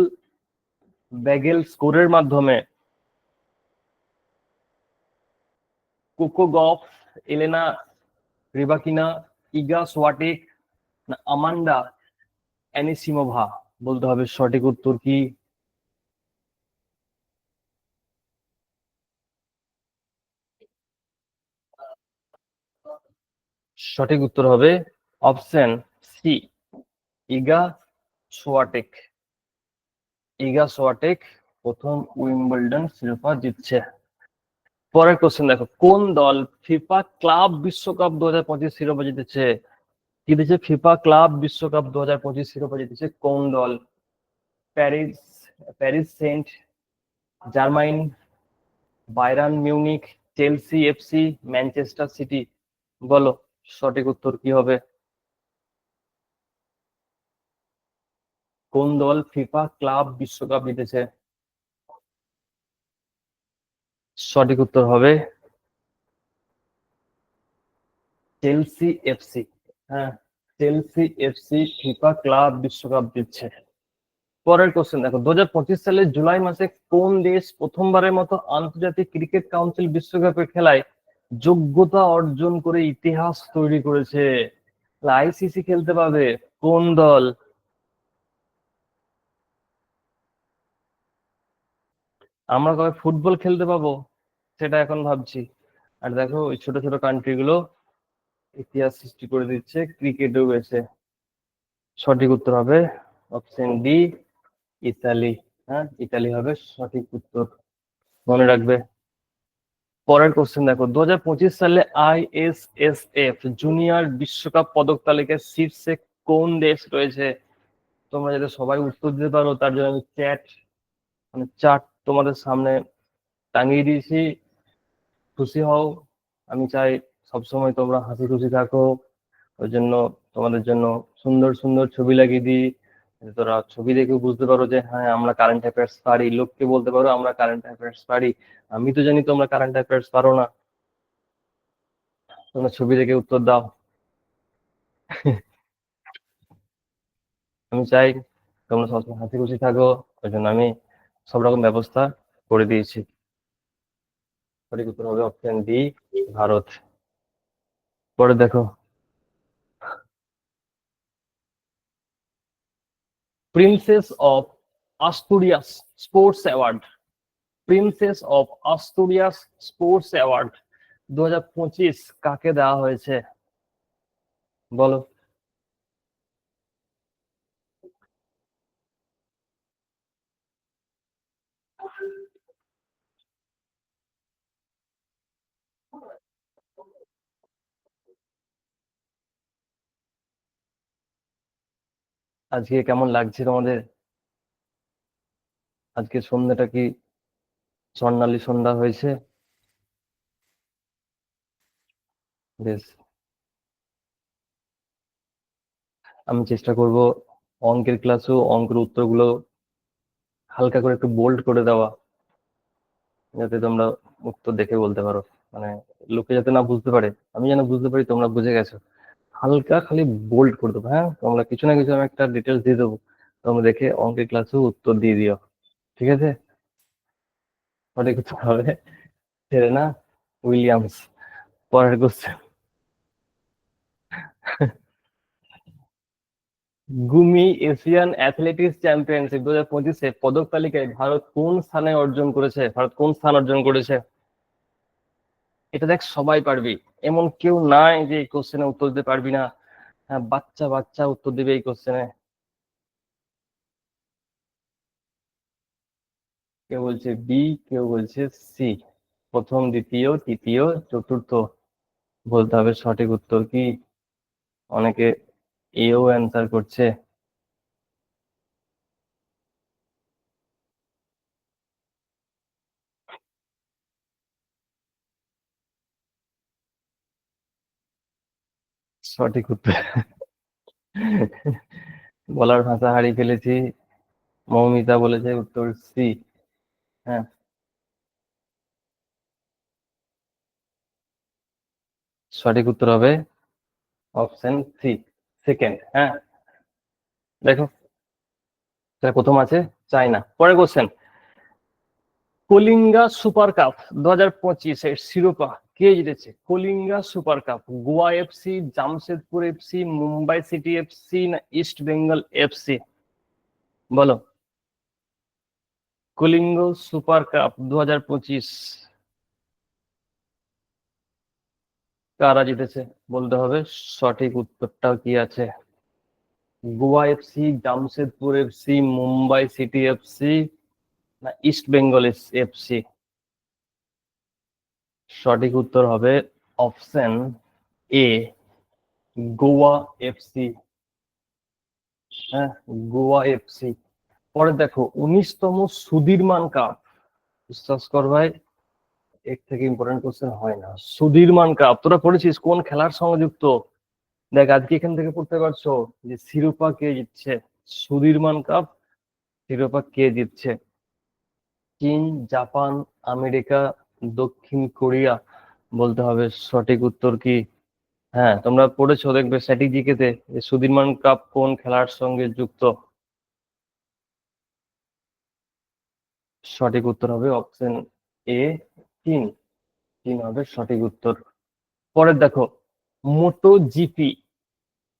ব্যাগেল স্কোরের মাধ্যমে? কোকো গফ, এলেনা রিবাকিনা, ইগা সোয়াটেক না আমান্ডা অ্যানিসিমোভা? বলতে হবে সঠিক উত্তর কি? সঠিক উত্তর হবে অপশন সি, ইগা সোয়াটেক। ইগা সোয়াটেক প্রথম উইম্বলডন শিরোপা জিতছে। পরের কোশ্চেন দেখো, কোন দল ফিফা ক্লাব বিশ্বকাপ 2025 শিরোপা জিতেছে? জিতেছে ফিফা ক্লাব বিশ্বকাপ 2025 শিরোপা জিতেছে কোন দল? Paris, Paris Saint Germain, Bayern Munich, Chelsea FC, Manchester City? বলো সঠিক উত্তর কি হবে? কোন দল ফিফা ক্লাব বিশ্বকাপ জিতেছে? সঠিক উত্তর হবে চেলসি এফসি। হ্যাঁ, চেলসি এফসি ফিফা ক্লাব বিশ্বকাপ জিতছে। পরের কোশ্চেন দেখো, 2025 সালে জুলাই মাসে কোন দেশ প্রথমবারের মতো আন্তর্জাতিক ক্রিকেট কাউন্সিল বিশ্বকাপের খেলায় যোগ্যতা অর্জন করে ইতিহাস তৈরি করেছে? আইসিসি খেলতে পাবে কোন দল? আমরা কবে ফুটবল খেলতে পাবো সেটা এখন ভাবছি। আর দেখো ওই ছোট ছোট কান্ট্রি গুলো ইতিহাস সৃষ্টি করে দিচ্ছে ক্রিকেটেও এসে। সঠিক উত্তর হবে অপশন ডি, ইতালি। হ্যাঁ, ইতালি হবে সঠিক উত্তর, মনে রাখবে। পরের কোশ্চেন দেখো, 2025 সালে আইএসএসএফ জুনিয়র বিশ্বকাপ পদক তালিকায় শীর্ষে কোন দেশ রয়েছে? তোমরা যাতে সবাই উত্তর দিতে পারো তার জন্য আমি চার্ট তোমাদের সামনে টাঙিয়ে দিয়েছি। খুশি হও, আমি চাই সবসময় তোমরা হাসি খুশি থাকো, ওই জন্য তোমাদের জন্য সুন্দর সুন্দর ছবি লাগিয়ে দিই, যাতে তোরা ছবি দেখে বুঝতে পারো যে হ্যাঁ আমরা কারেন্ট অ্যাফেয়ার্স পারি, লোককে বলতে পারো আমরা কারেন্ট অ্যাফেয়ার্স পারি। আমি তো জানি তোমরা কারেন্ট অ্যাফেয়ার্স পারো না, তোমরা ছবি দেখে উত্তর দাও। আমি চাই তোমরা সবসময় হাসি খুশি থাকো, ওই জন্য আমি সব রকম ব্যবস্থা করে দিয়েছি। সঠিক উত্তর হবে অপশন ডি, ভারত। পরে দেখো, princess of আস্তুরিয়াস sports award, princess of আস্তুরিয়াস sports award 2025 কাকে দেওয়া হয়েছে বলো? আজকে কেমন লাগছে তোমাদের? আজকে সন্ধ্যাটা কি স্বর্ণালী সন্ধ্যা হয়েছে? বেশ, আমি চেষ্টা করব অঙ্কের ক্লাসেও অঙ্কের উত্তরগুলো হালকা করে একটু বোল্ড করে দেওয়া, যাতে তোমরা উত্তর দেখে বলতে পারো, মানে লোকে যাতে না বুঝতে পারে, আমি যেন বুঝতে পারি তোমরা বুঝে গেছো। হালকা খালি বোল্ড করে দেবো, হ্যাঁ তোমরা কিছু না কিছু আমি একটা ডিটেলস দিয়ে দেবো, তোমরা দেখে অঙ্কের ক্লাসেও উত্তর দিয়ে দিও। ঠিক আছে? সঠিক উত্তর হবে সেরেনা উইলিয়ামস। পরের কোশ্চেন, গুমি এশিয়ান অ্যাথলেটিক্স চ্যাম্পিয়নশিপ 2025-এ পদক তালিকায় ভারত কোন স্থানে অর্জন করেছে? ভারত কোন স্থান অর্জন করেছে? এটা দেখ সবাই পারবি, এমন কেউ নাই যে এই কোশ্চেনে উত্তর দিতে পারবি না। হ্যাঁ, বাচ্চা বাচ্চা উত্তর দিবে এই কোশ্চেনে। কেউ বলছে বি, কেউ বলছে সি, প্রথম দ্বিতীয় তৃতীয় চতুর্থ। বলতে হবে সঠিক উত্তর কি। অনেকে এও অ্যান্সার করছে। সঠিক উত্তর বলার ভাষা হারিয়ে ফেলেছি। মৌমিতা বলেছে উত্তর সি। হ্যাঁ, সঠিক উত্তর হবে অপশন সি, সেকেন্ড। হ্যাঁ, দেখো তাহলে প্রথম আছে চায়না। পরের কোশ্চেন, কলিঙ্গা সুপার কাপ 2025-এর শিরোপা কে জিতেছে? Kalinga super cup, Goa FC, Jamshedpur FC, Mumbai city FC না ইস্ট বেঙ্গল এফসি? বলো। কলিঙ্গ সুপার কাপ 2025 কারা জিতেছে বলতে হবে। সঠিক উত্তরটা কি আছে? Goa FC, Jamshedpur FC, Mumbai city FC না ইস্ট বেঙ্গল এফসি? সঠিক উত্তর হবে অপশন এ, গোয়া এফসি। হ্যাঁ, গোয়া এফসি। পরে দেখো 19তম সুধীরমান কাপ, বিশ্বাস কর ভাই এর থেকে ইম্পর্টেন্ট কোশ্চেন হয় না। সুধীরমান কাপ তোরা পড়েছিস কোন খেলার সঙ্গে যুক্ত? দেখ আজকে এখান থেকে পড়তে পারছো যে শিরোপা কে জিতছে। সুধীরমান কাপ শিরোপা কে জিতছে? চীন, জাপান, আমেরিকা, দক্ষিণ কোরিয়া? বলতে হবে সঠিক উত্তর কি। হ্যাঁ, তোমরা পড়েছো দেখবে স্ট্র্যাটেজিকেতে যে সুধীরমান কাপ কোন খেলার সঙ্গে যুক্ত। সঠিক উত্তর হবে অপশন এ, চীন। চীন হবে সঠিক উত্তর। পরের দেখো, মোটো জিপি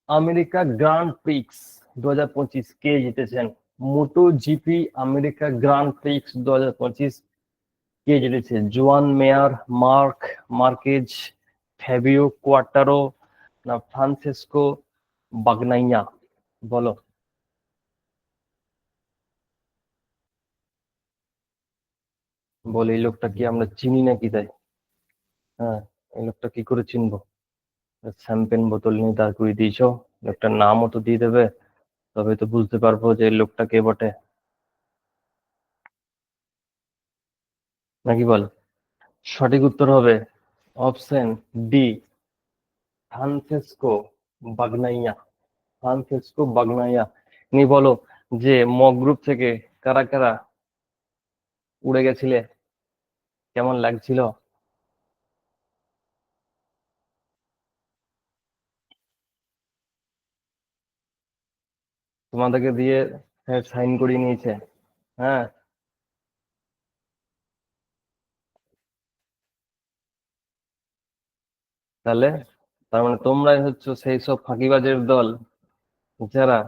আমেরিকা গ্র্যান্ড প্রিক্স 2025 কে জিতেছেন? মোটো জিপি আমেরিকা গ্র্যান্ড প্রিক্স 2025 কে জিতেছে? জোয়ান মেয়ার, মার্ক মার্কেজ, ফ্যাবিও কোয়াটারো না ফ্রান্সেসকো বাগনাইয়া? বলো। বলে এই লোকটা কি আমরা চিনি নাকি তাই? হ্যাঁ, এই লোকটা কি করে চিনবো? শ্যাম্পেন বোতল নিয়ে দাঁড় করিয়ে দিয়েছ, লোকটার নামও তো দিয়ে দেবে, তবে তো বুঝতে পারবো যে এই লোকটা কে বটে, নাকি বল? সঠিক উত্তর হবে অপশন ডি, ফ্রান্সেসকো বাগনাইয়া, ফ্রান্সিসকো বাগনাইয়া। নি বলো যে মক গ্রুপ থেকে কারা কারা উড়ে গেছিলে, কেমন লাগছিল? তোমাদেরকে দিয়ে সাইন করিয়ে নিয়েছে? হ্যাঁ। তাহলে তার মানে তোমরাই হচ্ছে সেই সব ফাঁকিবাজের দল যারা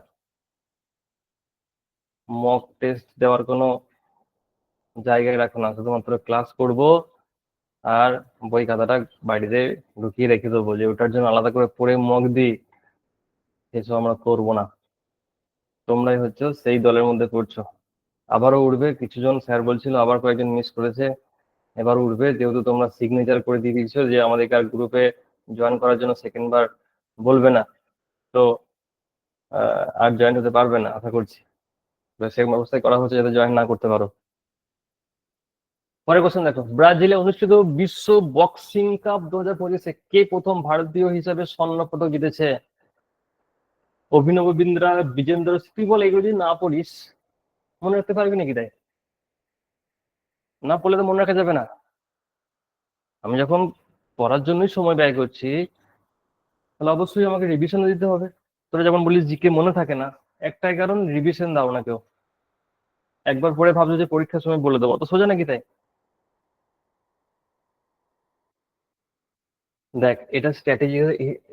মক টেস্ট দেওয়ার কোনো জায়গায় রাখো না, শুধুমাত্র ক্লাস করব আর বই খাতাটা বাড়িতে ঢুকিয়ে রেখে দেবো, যে ওটার জন্য আলাদা করে পড়ে মক দিই, এসব আমরা করবো না। তোমরাই হচ্ছে সেই দলের মধ্যে পড়ছো। আবারও উঠবে কিছুজন, স্যার বলছিল আবার কয়েকজন মিস করেছে, এবার উঠবে, যেহেতু তোমরা সিগনেচার করে দিয়ে দিয়েছো যে আমাদেরকে আর গ্রুপে জয়েন করার জন্য সেকেন্ড বার বলবে না, তো আর জয়েন হতে পারবে না আশা করছি। সেরকম ব্যবস্থাই করা হচ্ছে যাতে জয়েন না করতে পারো। পরের কোশ্চেন দেখো, ব্রাজিলে অনুষ্ঠিত বিশ্ব বক্সিং কাপ 2025-এ কে প্রথম ভারতীয় হিসেবে স্বর্ণ পদক জিতেছে? অভিনব বিন্দ্রা, বিজেন্দ্র, তুই বল, এগুলো যদি না পড়িস মনে রাখতে পারবি নাকি? তাই না পড়লে তো মনে রাখা যাবে না। আমি যখন পড়ার জন্যই সময় ব্যয় করছি, তাহলে অবশ্যই আমাকে রিভিশন দিতে হবে। তোরা যেমন বলিস জিকে মনে থাকে না, একটাই কারণ, রিভিশন দাও না কেউ। একবার পড়ে ভাবছো যে পরীক্ষার সময় বলে দেবো, তো সোজা নাকি? তাই দেখ, এটা স্ট্র্যাটেজি,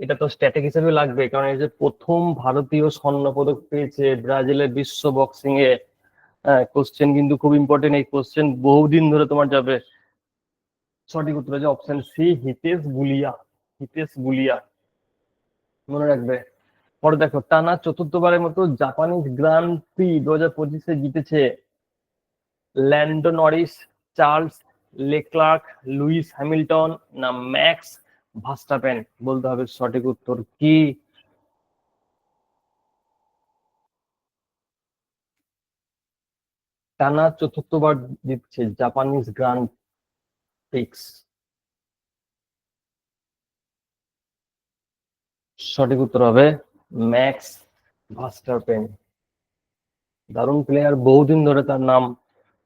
এটা তো স্ট্র্যাটেজি হিসেবে লাগবে, কারণ এই যে প্রথম ভারতীয় স্বর্ণ পদক পেয়েছে ব্রাজিলের বিশ্ব বক্সিং এ। কোশ্চেন কিন্তু খুব ইম্পর্টেন্ট, এই কোশ্চেন বহুদিন ধরে তোমার যাবে। সঠিক উত্তর হচ্ছে অপশন সি, হিতেশ গুলিয়া। হিতেশ গুলিয়া, মনে রাখবে। পরে দেখো, টানা চতুর্থবারের মতো জাপানিজ গ্রান্ড প্রি 2025-এ জিতেছে ল্যান্ডো Norris, Charles Leclerc, Lewis Hamilton, না ম্যাক্স ভাস্টাপেন? বলতে হবে সঠিক উত্তর কি। টানা চতুর্থবার জিতছে জাপানিজ গ্রান্ড প্রিক্স। সঠিক উত্তর হবে ম্যাক্স ভাস্টারপেন। দারুণ প্লেয়ার, বহুদিন ধরে তার নাম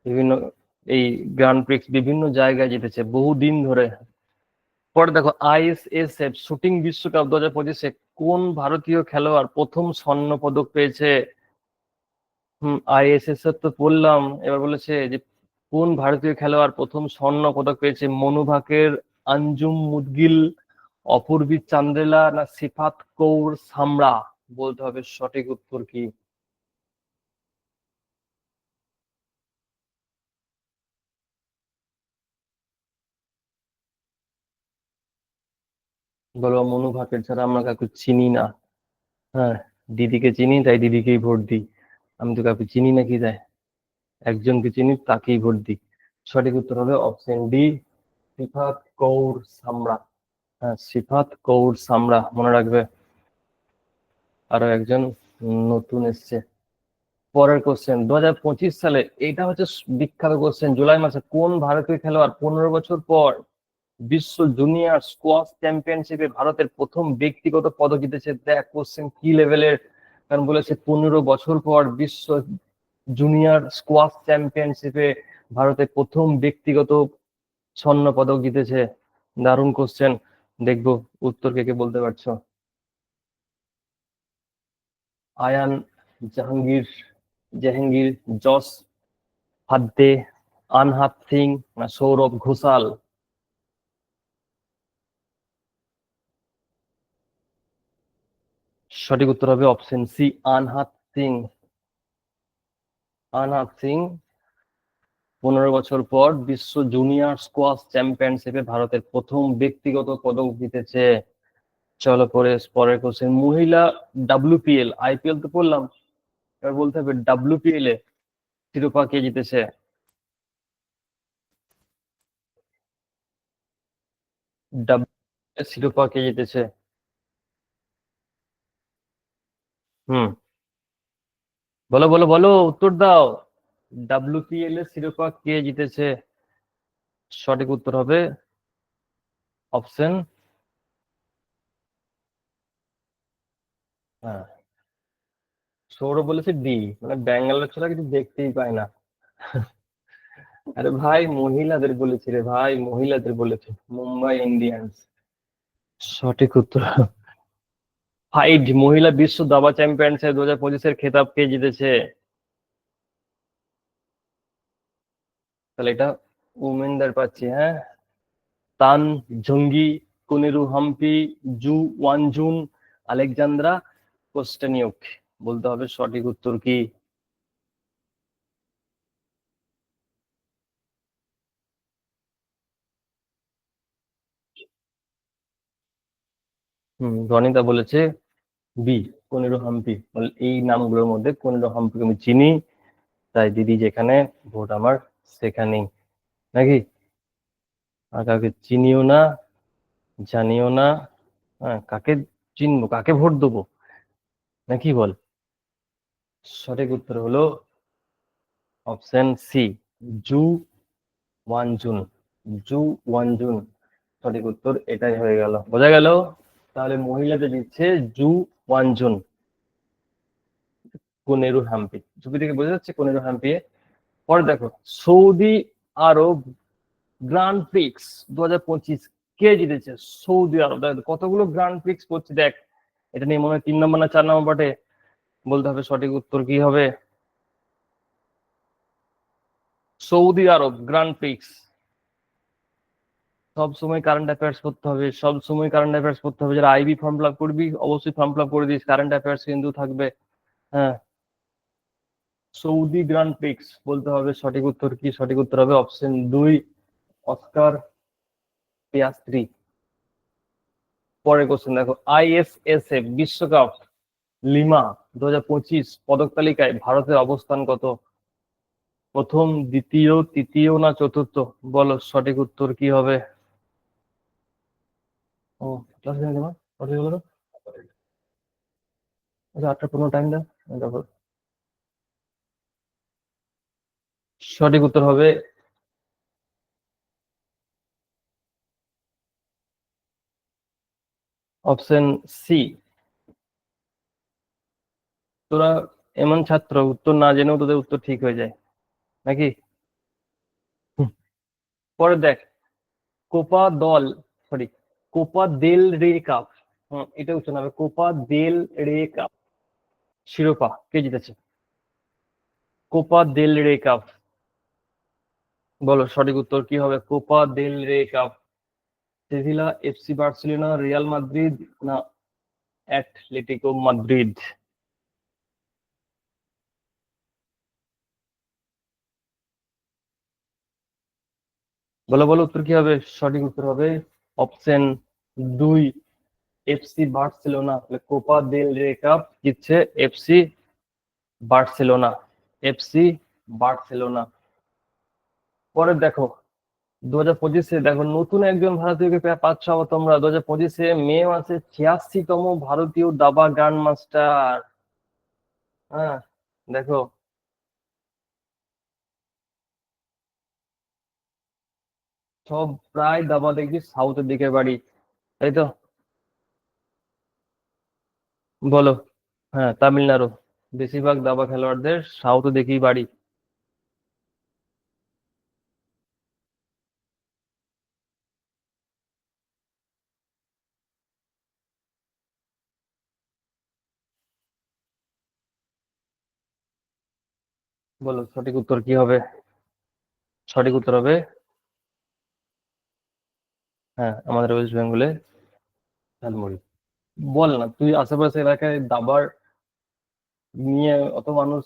বিভিন্ন এই গ্র্যান্ড প্রিক্স বিভিন্ন জায়গায় জিতেছে বহুদিন ধরে। পরে দেখো, আইএসএসএফ শুটিং বিশ্বকাপ 2025-এ কোন ভারতীয় খেলোয়াড় প্রথম স্বর্ণ পদক পেয়েছে? আইএসএসএফ তো বললাম, এবার বলেছে যে কোন ভারতীয় খেলোয়াড় প্রথম স্বর্ণ পদক পেয়েছে? মনু ভাকের, আঞ্জুম মুদগিল, অপূর্বী চান্দেলা, না সিফাত কৌর সামরা? বলতে হবে সঠিক উত্তর কি। বলো, মনু ভাকের ছাড়া আমরা কাউকে চিনি না। হ্যাঁ, দিদিকে চিনি তাই দিদিকেই ভোট দিই। আমি তো কাউকে চিনি নাকি? তাই একজনকে চিনি তাকেই ভোট দিই। সঠিক উত্তর হবে অপশন ডি, সিফাত কৌর সামরা। হ্যাঁ, সিফাত কৌর সামরা, মনে রাখবে। আরো একজন নতুন এসছে। পরের কোশ্চেন, 2025 সালে, এটা হচ্ছে বিখ্যাত কোশ্চেন, জুলাই মাসে কোন ভারতীয় খেলোয়াড় 15 বছর পর বিশ্ব জুনিয়র স্কোয়াশ চ্যাম্পিয়নশিপে ভারতের প্রথম ব্যক্তিগত পদক জিতেছে? দেখ কোশ্চেন কি লেভেলের, কারণ বলেছে 15 বছর পর বিশ্ব জুনিয়র স্কোয়াশ চ্যাম্পিয়নশিপে ভারতের প্রথম ব্যক্তিগত স্বর্ণ পদক জিতেছে। দারুণ কোশ্চেন, দেখবো উত্তর কে কে বলতে পারছো। আয়ান, জাহাঙ্গীর, জাহাঙ্গীর, জস হাদ্দে, আনহাত সিং, না সৌরভ ঘোষাল? সঠিক উত্তর হবে অপশন সি, আনহাত সিং। আনহাত সিং 15 বছর পর বিশ্ব জুনিয়র স্কোয়াশ চ্যাম্পিয়নশিপে ভারতের প্রথম ব্যক্তিগত পদক জিতেছে। চলো পরে পরের কোশ্চেন, মহিলা ডাব্লিউপিএল, আইপিএল তো বললাম, এবার বলতে হবে ডাব্লিউপিএল এ শিরোপা কে জিতেছে? ডাব্লিউপিএল শিরোপা কে জিতেছে? হুম, বলো বলো বলো, উত্তর দাও। ডাব্লিউপিএল এর শিরোপা কে জিতেছে? সঠিক উত্তর হবে অপশন হ্যাঁ, সৌরভ বলেছে ডি, মানে ব্যাঙ্গালোর ছাড়া কিছু দেখতেই পায় না। আরে ভাই মহিলাদের বলেছি রে ভাই, মহিলাদের বলেছে, মুম্বাই ইন্ডিয়ান্স। সঠিক উত্তর। ফাইড মহিলা বিশ্ব দাবা চ্যাম্পিয়নশিপ 2025-এর খেতাব কে জিতেছে? তাহলে এটা উমেনদের পাচ্ছি, হ্যাঁ। তান জঙ্গি, কোনেরু হাম্পি, জু ওয়ানজুন, আলেকজান্দ্রা কোস্টেনিউক। বলতে হবে সঠিক উত্তর কি। রনিতা বলেছে বি, কোনেরু হাম্পি। এই নামগুলোর মধ্যে কোনেরু হাম্পিকে আমি চিনি, তাই দিদি যেখানে, ভোট আমার সেখানেই, নাকি? আর কাউকে চিনিও না, জানিও না। হ্যাঁ, কাকে চিনবো, কাকে ভোট দেবো, নাকি বল? সঠিক উত্তর হলো অপশন সি, জু ওয়ানজুন। জু ওয়ানজুন সঠিক উত্তর, এটাই হয়ে গেল, বোঝা গেল। তাহলে মহিলাদের দিচ্ছে জু ওয়ানজুন, কোনেরু হাম্পি। ছবি থেকে বোঝা যাচ্ছে কোনেরু হাম্পি। পরে দেখো, সৌদি আরব গ্র্যান্ড প্রিক্স 2025 কে জিতেছে? সৌদি আরব। দেখ কতগুলো গ্র্যান্ড প্রিক্স করছে, দেখ। এটা নিয়ে মনে হয় 3 নম্বর না 4 নম্বর পাটে। বলতে হবে সঠিক উত্তর কি হবে। সৌদি আরব গ্র্যান্ড প্রিক্স। সব সময় কারেন্ট অ্যাফেয়ার্স করতে হবে, সব সময় কারেন্ট অ্যাফেয়ার্স করতে হবে। যারা আইবি ফর্ম ফিল আপ করবি অবশ্যই ফর্ম ফিল আপ করে দিস, কারেন্ট অ্যাফেয়ার্স কিন্তু থাকবে। হ্যাঁ, সৌদি গ্র্যান্ড প্রিক্স। বলতে হবে সঠিক উত্তর কি। সঠিক উত্তর হবে অপশন 2, অস্কার পিয়াস্ত্রি। পরের কোশ্চেন দেখো, আইএসএসএফ বিশ্বকাপ লিমা 2025 পদক তালিকায় ভারতের অবস্থান কত? প্রথম, দ্বিতীয়, তৃতীয় না চতুর্থ? বলো সঠিক উত্তর কি হবে। ও, ক্লাস জানি তোমার সঠিক বলো তো। আচ্ছা, 8টা 15 টাইম দাও, দেখো। সঠিক উত্তর হবে অপশন সি। তোরা এমন ছাত্র, উত্তর না জেনেও তোদের উত্তর ঠিক হয়ে যায়, নাকি? হুম। পরে দেখ, কোপা দল, sorry, Copa del Rey cup. এটা উচ্চারণ হবে কোপা দেল রে কাপ। শিরোপা কে জিতেছে? Copa del Rey cup. বলো সঠিক উত্তর কি হবে। Copa del Rey cup, Sevilla, FC Barcelona, Real Madrid না অ্যাটলেটিকো মাদ্রিদ? বলো বলো উত্তর কি হবে। সঠিক উত্তর হবে option 2, FC Barcelona. Copa del Rey cup জিতছে এফসি বার্সেলোনা। FC Barcelona. পরে দেখো, 2025-এ দেখো নতুন একজন ভারতীয়কে পাচ্ছ আবার তোমরা। 2025-এ মে মাসে 86তম ভারতীয় দাবা গ্র্যান্ড মাস্টার। হ্যাঁ, দেখো, সব প্রায় দাবা দেখবি সাউথের দিকে বাড়ি, তাই তো? বলো। হ্যাঁ, তামিলনাড়ু। বেশিরভাগ দাবা খেলোয়াড়দের সাউথে দেখেই বাড়ি। বলো সঠিক উত্তর কি হবে। সঠিক উত্তর হবে, হ্যাঁ, আমাদের ওয়েস্ট বেঙ্গলে ঝালমুড়ি। বল না, তুই আশেপাশে এলাকায় দাবার নিয়ে অত মানুষ,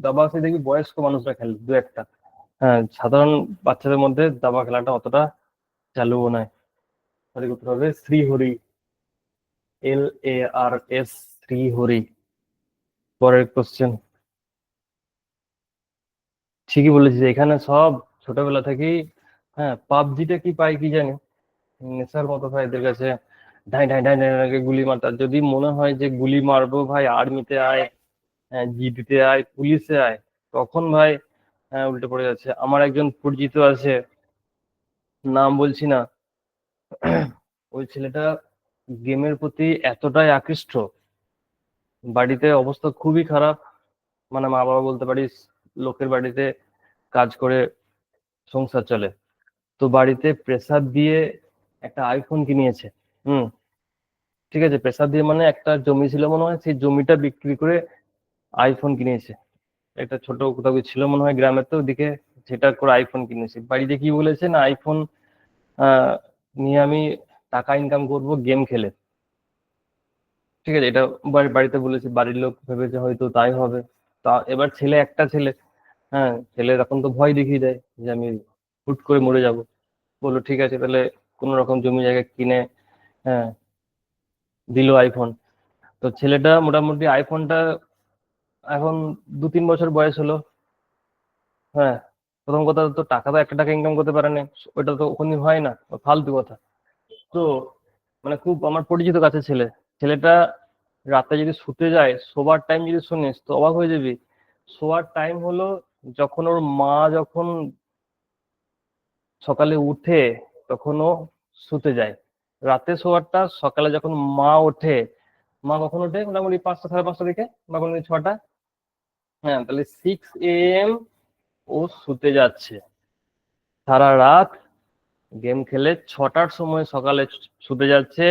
দাবা সে দেখবি বয়স্ক মানুষরা খেলে দু একটা। হ্যাঁ, সাধারণ বাচ্চাদের মধ্যে দাবা খেলাটা অতটা চালুও নয়। সঠিক উত্তর হবে শ্রীহরি। LARS, শ্রীহরি। পরের কোশ্চেন। ঠিকই বলেছিস, এখানে সব ছোটবেলা থেকেই। হ্যাঁ, পাবজিটা কি পাই কি জানি, নেশার মতো ভাই এদের কাছে। ঢাই ঢাই ঢাই ঢাই ঢাই করে গুলি মারতার, যদি মনে হয় যে গুলি মারবো ভাই, আর্মিতে আয়, হ্যাঁ, জিডিতে আয়, পুলিশে আয়, তখন ভাই হ্যাঁ উল্টে পড়ে যাচ্ছে। আমার একজন পরিচিত আছে, নাম বলছি না। ওই ছেলেটা গেমের প্রতি এতটাই আকৃষ্ট, বাড়িতে অবস্থা খুবই খারাপ, মানে মা বাবা বলতে পারিস লোকের বাড়িতে কাজ করে সংসার চলে। তো বাড়িতে প্রেসার দিয়ে একটা আইফোন কিনিয়েছে। হুম। ঠিক আছে, প্রেসার দিয়ে মানে একটা জমি ছিল মনে হয়, সেই জমিটা বিক্রি করে আইফোন কিনেছে। একটা ছোট কোথাও কি ছিল মনে হয় গ্রামের, তো ওদিকে সেটা করে আইফোন কিনেছে। বাড়িতে কি বলেছে না, আইফোন নিয়ে আমি টাকা ইনকাম করব গেম খেলে। ঠিক আছে, এটা বাড়িতে বলেছে, বাড়ির লোক ভেবেছে হয়তো তাই হবে। তা এবার ছেলে, একটা ছেলে, হ্যাঁ, ছেলের এখন তো ভয় দেখিয়ে দেয় যে আমি হুট করে মরে যাব। বললো ঠিক আছে তাহলে কোনো রকম জমি জায়গা কিনে, হ্যাঁ, দিল আইফোন। তো ছেলেটা মোটামুটি আইফোনটা এখন 2-3 বছর বয়স হলো। হ্যাঁ, প্রথম কথা তো টাকা তো একটা টাকা ইনকাম করতে পারে না, ওটা তো কোনদিন হয় না, ফালতু কথা। তো মানে খুব আমার পরিচিত কাছে ছেলে। ছেলেটা রাতে যদি শুতে যায়, শোবার টাইম যদি শুনিস তো অবাক হয়ে যাবি। শোয়ার টাইম হলো যখন ওর মা যখন সকালে উঠে তখন ও শুতে যায়। রাতে শোয়ারটা, সকালে যখন মা ওঠে, মা কখন ওঠে মোটামুটি 5টা, সাড়ে 5টা দিকে, বা কোনো 6টা। হ্যাঁ, তাহলে 6 AM ও শুতে যাচ্ছে। সারা রাত গেম খেলে 6টার সময় সকালে শুতে যাচ্ছে।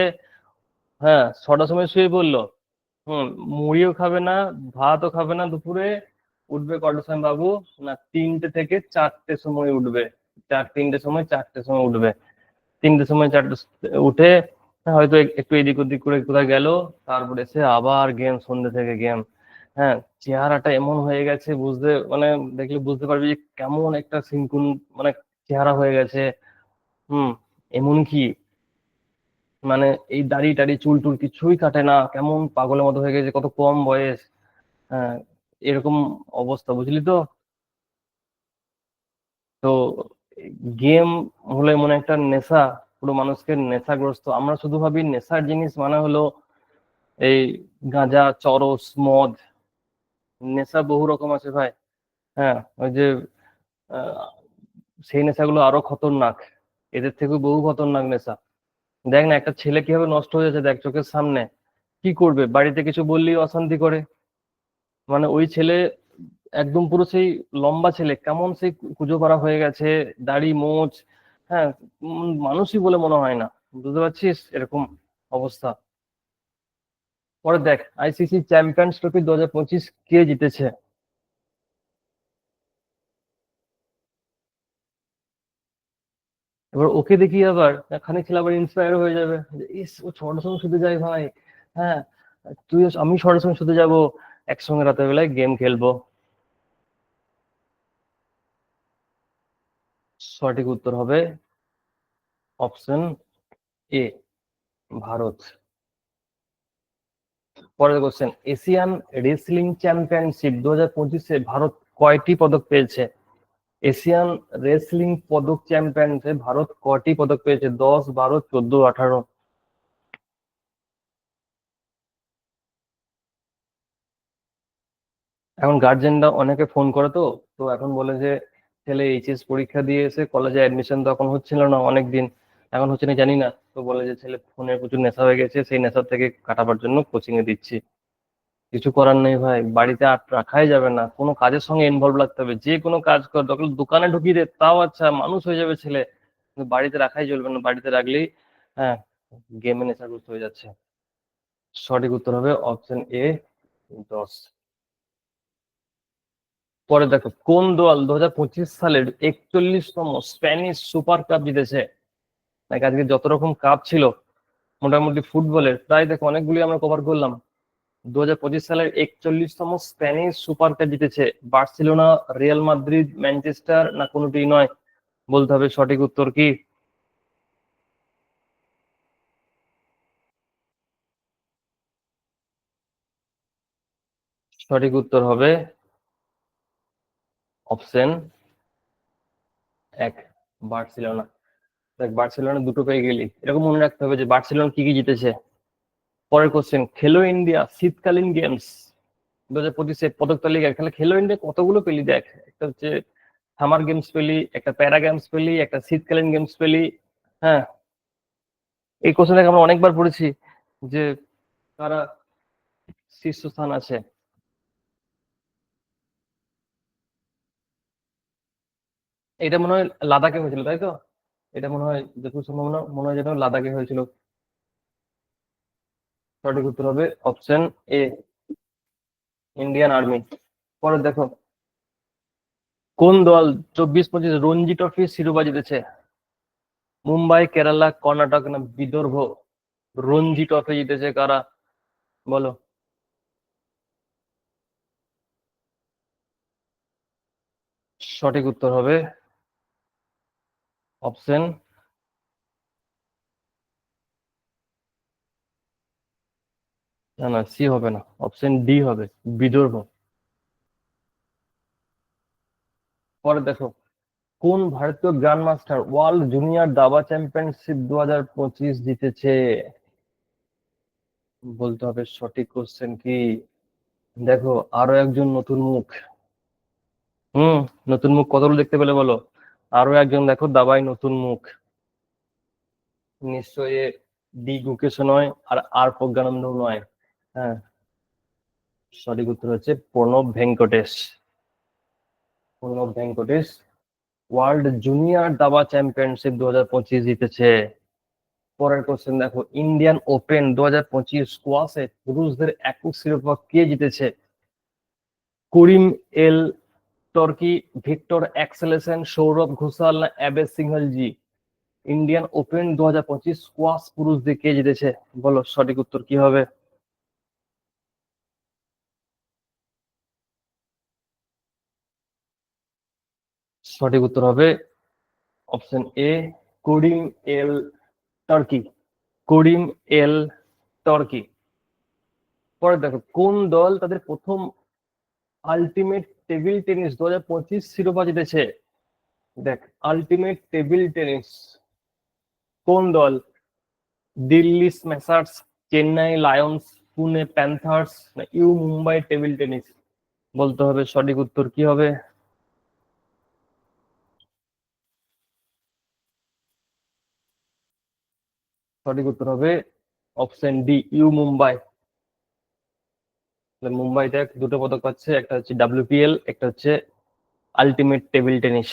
হ্যাঁ, 6টার সময় শুয়ে পড়লো। হুম। মুড়িও খাবে না, ভাতও খাবে না দুপুরে। উঠবে কটার সময় বাবু? না, 3টে থেকে 4টে সময় উঠবে। 3টে সময় 4টে সময় উঠবে। 3টে সময় 4টে উঠে হয়তো একটু এদিক ওদিক করে কোথায় গেল, তারপরে এসে আবার গেম, সন্ধ্যে থেকে গেম। হ্যাঁ, চেহারাটা এমন হয়ে গেছে, বুঝতে মানে দেখলে বুঝতে পারবি যে কেমন একটা সিনকুন মানে চেহারা হয়ে গেছে। হুম। এমনকি মানে এই দাড়ি টাড়ি চুল টুল কিছুই কাটে না, কেমন পাগলের মতো হয়ে গেছে, কত কম বয়স। হ্যাঁ, এরকম অবস্থা, বুঝলি তো। তো গেম হলে মনে একটা নেশা, পুরো মানুষকে নেশাগ্রস্ত। আমরা শুধু ভাবি নেশার জিনিস মানে হলো এই গাঁজা, চরস, মদ। নেশা বহু রকম আছে ভাই। হ্যাঁ, ওই যে আহ, সেই নেশাগুলো আরো খতরনাক, এদের থেকেও বহু খতরনাক নেশা। দেখ না একটা ছেলে কিভাবে নষ্ট হয়ে যাচ্ছে, দেখ চোখের সামনে। কি করবে, বাড়িতে কিছু বললেই অশান্তি করে। মানে ওই ছেলে একদম পুরো সেই লম্বা ছেলে, কেমন সেই কুঁজো করা হয়ে গেছে, দাড়ি মোচ। হ্যাঁ, মানুষই বলে মনে হয় না, বুঝতে পারছিস এরকম অবস্থা। পরে দেখ, আইসিসি চ্যাম্পিয়ন্স ট্রফি 2025 কে জিতেছে? এবার ওকে দেখি আবার খানিক ছেলে আবার ইন্সপায়ার হয়ে যাবে যে, ইস ও 6টার সময় শুতে যায় ভাই। হ্যাঁ, আমি 6টার সময় শুতে যাবো, একসঙ্গে রাতের বেলায় গেম খেলবো। সঠিক উত্তর হবে অপশন এ, ভারত। পরের কোশ্চেন, এশিয়ান রেসলিং চ্যাম্পিয়নশিপ 2025-এ ভারত কয়টি পদক পেয়েছে? এশিয়ান রেসলিং পদক চ্যাম্পিয়নশিপে ভারত কয়টি পদক পেয়েছে? 10, 12, 14, 18? এখন গার্জেনরা অনেকে ফোন করে, তো তো এখন বলে যে ছেলে এইচএস পরীক্ষা দিয়ে এসে কলেজে অ্যাডমিশন তো এখন হচ্ছিল না অনেক দিন, এখন হচ্ছে না জানি না, তো বলে যে ছেলে ফোনের প্রচুর নেশা হয়ে গেছে, সেই নেশা থেকে কাটাবার জন্য কোচিং এ দিচ্ছি। কিছু করার নেই ভাই, বাড়িতে আর রাখাই যাবে না, কোনো কাজের সঙ্গে ইনভলভ রাখতে হবে। যে কোনো কাজ কর, দরকার হলে দোকানে ঢুকিয়ে দে, তাও আচ্ছা, মানুষ হয়ে যাবে ছেলে, কিন্তু বাড়িতে রাখাই চলবে না। বাড়িতে রাখলেই হ্যাঁ, গেমে নেশাগ্রস্ত হয়ে যাচ্ছে। সঠিক উত্তর হবে অপশন এ, 10। পরে দেখো, কোন দল 2025 সালের 41তম স্প্যানিশ সুপার কাপ জিতেছে? like আজকে যত রকম কাপ ছিল মোটামুটি ফুটবলের, প্রায় দেখো অনেকগুলি আমরা কভার করলাম। 2025 সালের 41তম স্প্যানিশ সুপার কাপ জিতেছে বার্সেলোনা, রিয়াল মাদ্রিদ, ম্যানচেস্টার, না কোনোটি নয়? বলতে হবে সঠিক উত্তর কি। সঠিক উত্তর হবে অপশন এক, বার্সেলোনা। দেখ, বার্সেলোনা দুটো পেয়ে গেলি, এরকম মনে রাখতে হবে যে বার্সেলোনা কি কি জিতেছে। পরের কোশ্চেন, খেলো ইন্ডিয়া শীতকালীন গেমস 2025-এ পদক তালিকায় খেলে খেলো ইন্ডিয়া কতগুলো পেলি দেখ। একটা হচ্ছে সামার গেমস পেলি, একটা প্যারা গেমস পেলি, একটা শীতকালীন গেমস পেলি। হ্যাঁ, এই কোশ্চেন আমরা অনেকবার পড়েছি যে তারা শীর্ষস্থান আছে? এটা মনে হয় লাদাখে হয়েছিল, তাই তো? এটা মনে হয় যতদূর সম্ভাবনা মনে হয় যেন লাদাখে হয়েছিল। সঠিক উত্তর হবে অপশন এ, ইন্ডিয়ান আর্মি। পরে দেখো, কোন দল 24-25 রঞ্জি ট্রফি শিরোপা জিতেছে? মুম্বাই, কেরালা, কর্ণাটক না বিদর্ভ? রঞ্জি ট্রফি জিতেছে কারা, বলো? সঠিক উত্তর হবে অপশন, না না, সি হবে না, অপশন ডি হবে, বিদর্ভ। পরে দেখো, কোন ভারতীয় গ্র্যান্ড মাস্টার ওয়ার্ল্ড জুনিয়র দাবা চ্যাম্পিয়নশিপ 2025 জিতেছে? বলতে হবে সঠিক কোশ্চেন কি। দেখো, আরো একজন নতুন মুখ। হুম, নতুন মুখ কতগুলো দেখতে পেলে বলো? আরো একজন দেখো দাবায় নতুন মুখ। নিশ্চয়ই এ ডি গুকেশ নয়, আর প্রজ্ঞানন্দ নয়। হ্যাঁ, সঠিক উত্তর হচ্ছে প্রণব ভেঙ্কটেশ। প্রণব ভেঙ্কটেশ ওয়ার্ল্ড জুনিয়র দাবা চ্যাম্পিয়নশিপ 2025 জিতেছে। পরের কোশ্চেন দেখো, ইন্ডিয়ান ওপেন 2025 স্কোয়াশে পুরুষদের একক শিরোপা কে জিতেছে? করিম এল টর্কি, ভিক্টর অ্যাক্সেলসেন, সৌরভ ঘোষাল না অ্যাবেশ সিংহলজি? ইন্ডিয়ান ওপেন 2025 স্কোয়াশ পুরুষদের কে জিতেছে, বলো সঠিক উত্তর কি হবে? সঠিক উত্তর হবে অপশন এ, করিম এল টার্কি। করিম এল টার্কি। পরে দেখো, কোন দল তাদের প্রথম আলটিমেট টেবিল টেনিস 2025 শিরোপা জিতেছে? দেখ, আলটিমেট টেবিল টেনিস কোন দল? Delhi smashers, Chennai lions, Pune panthers না ইউ মুম্বাই টেবিল টেনিস? বলতে হবে সঠিক উত্তর কি হবে? সঠিক উত্তর হবে option D, U Mumbai. Mumbai দেখ দুটো পদক পাচ্ছে, একটা হচ্ছে ডাব্লিউপিএল, একটা হচ্ছে আলটিমেট টেবিল টেনিস।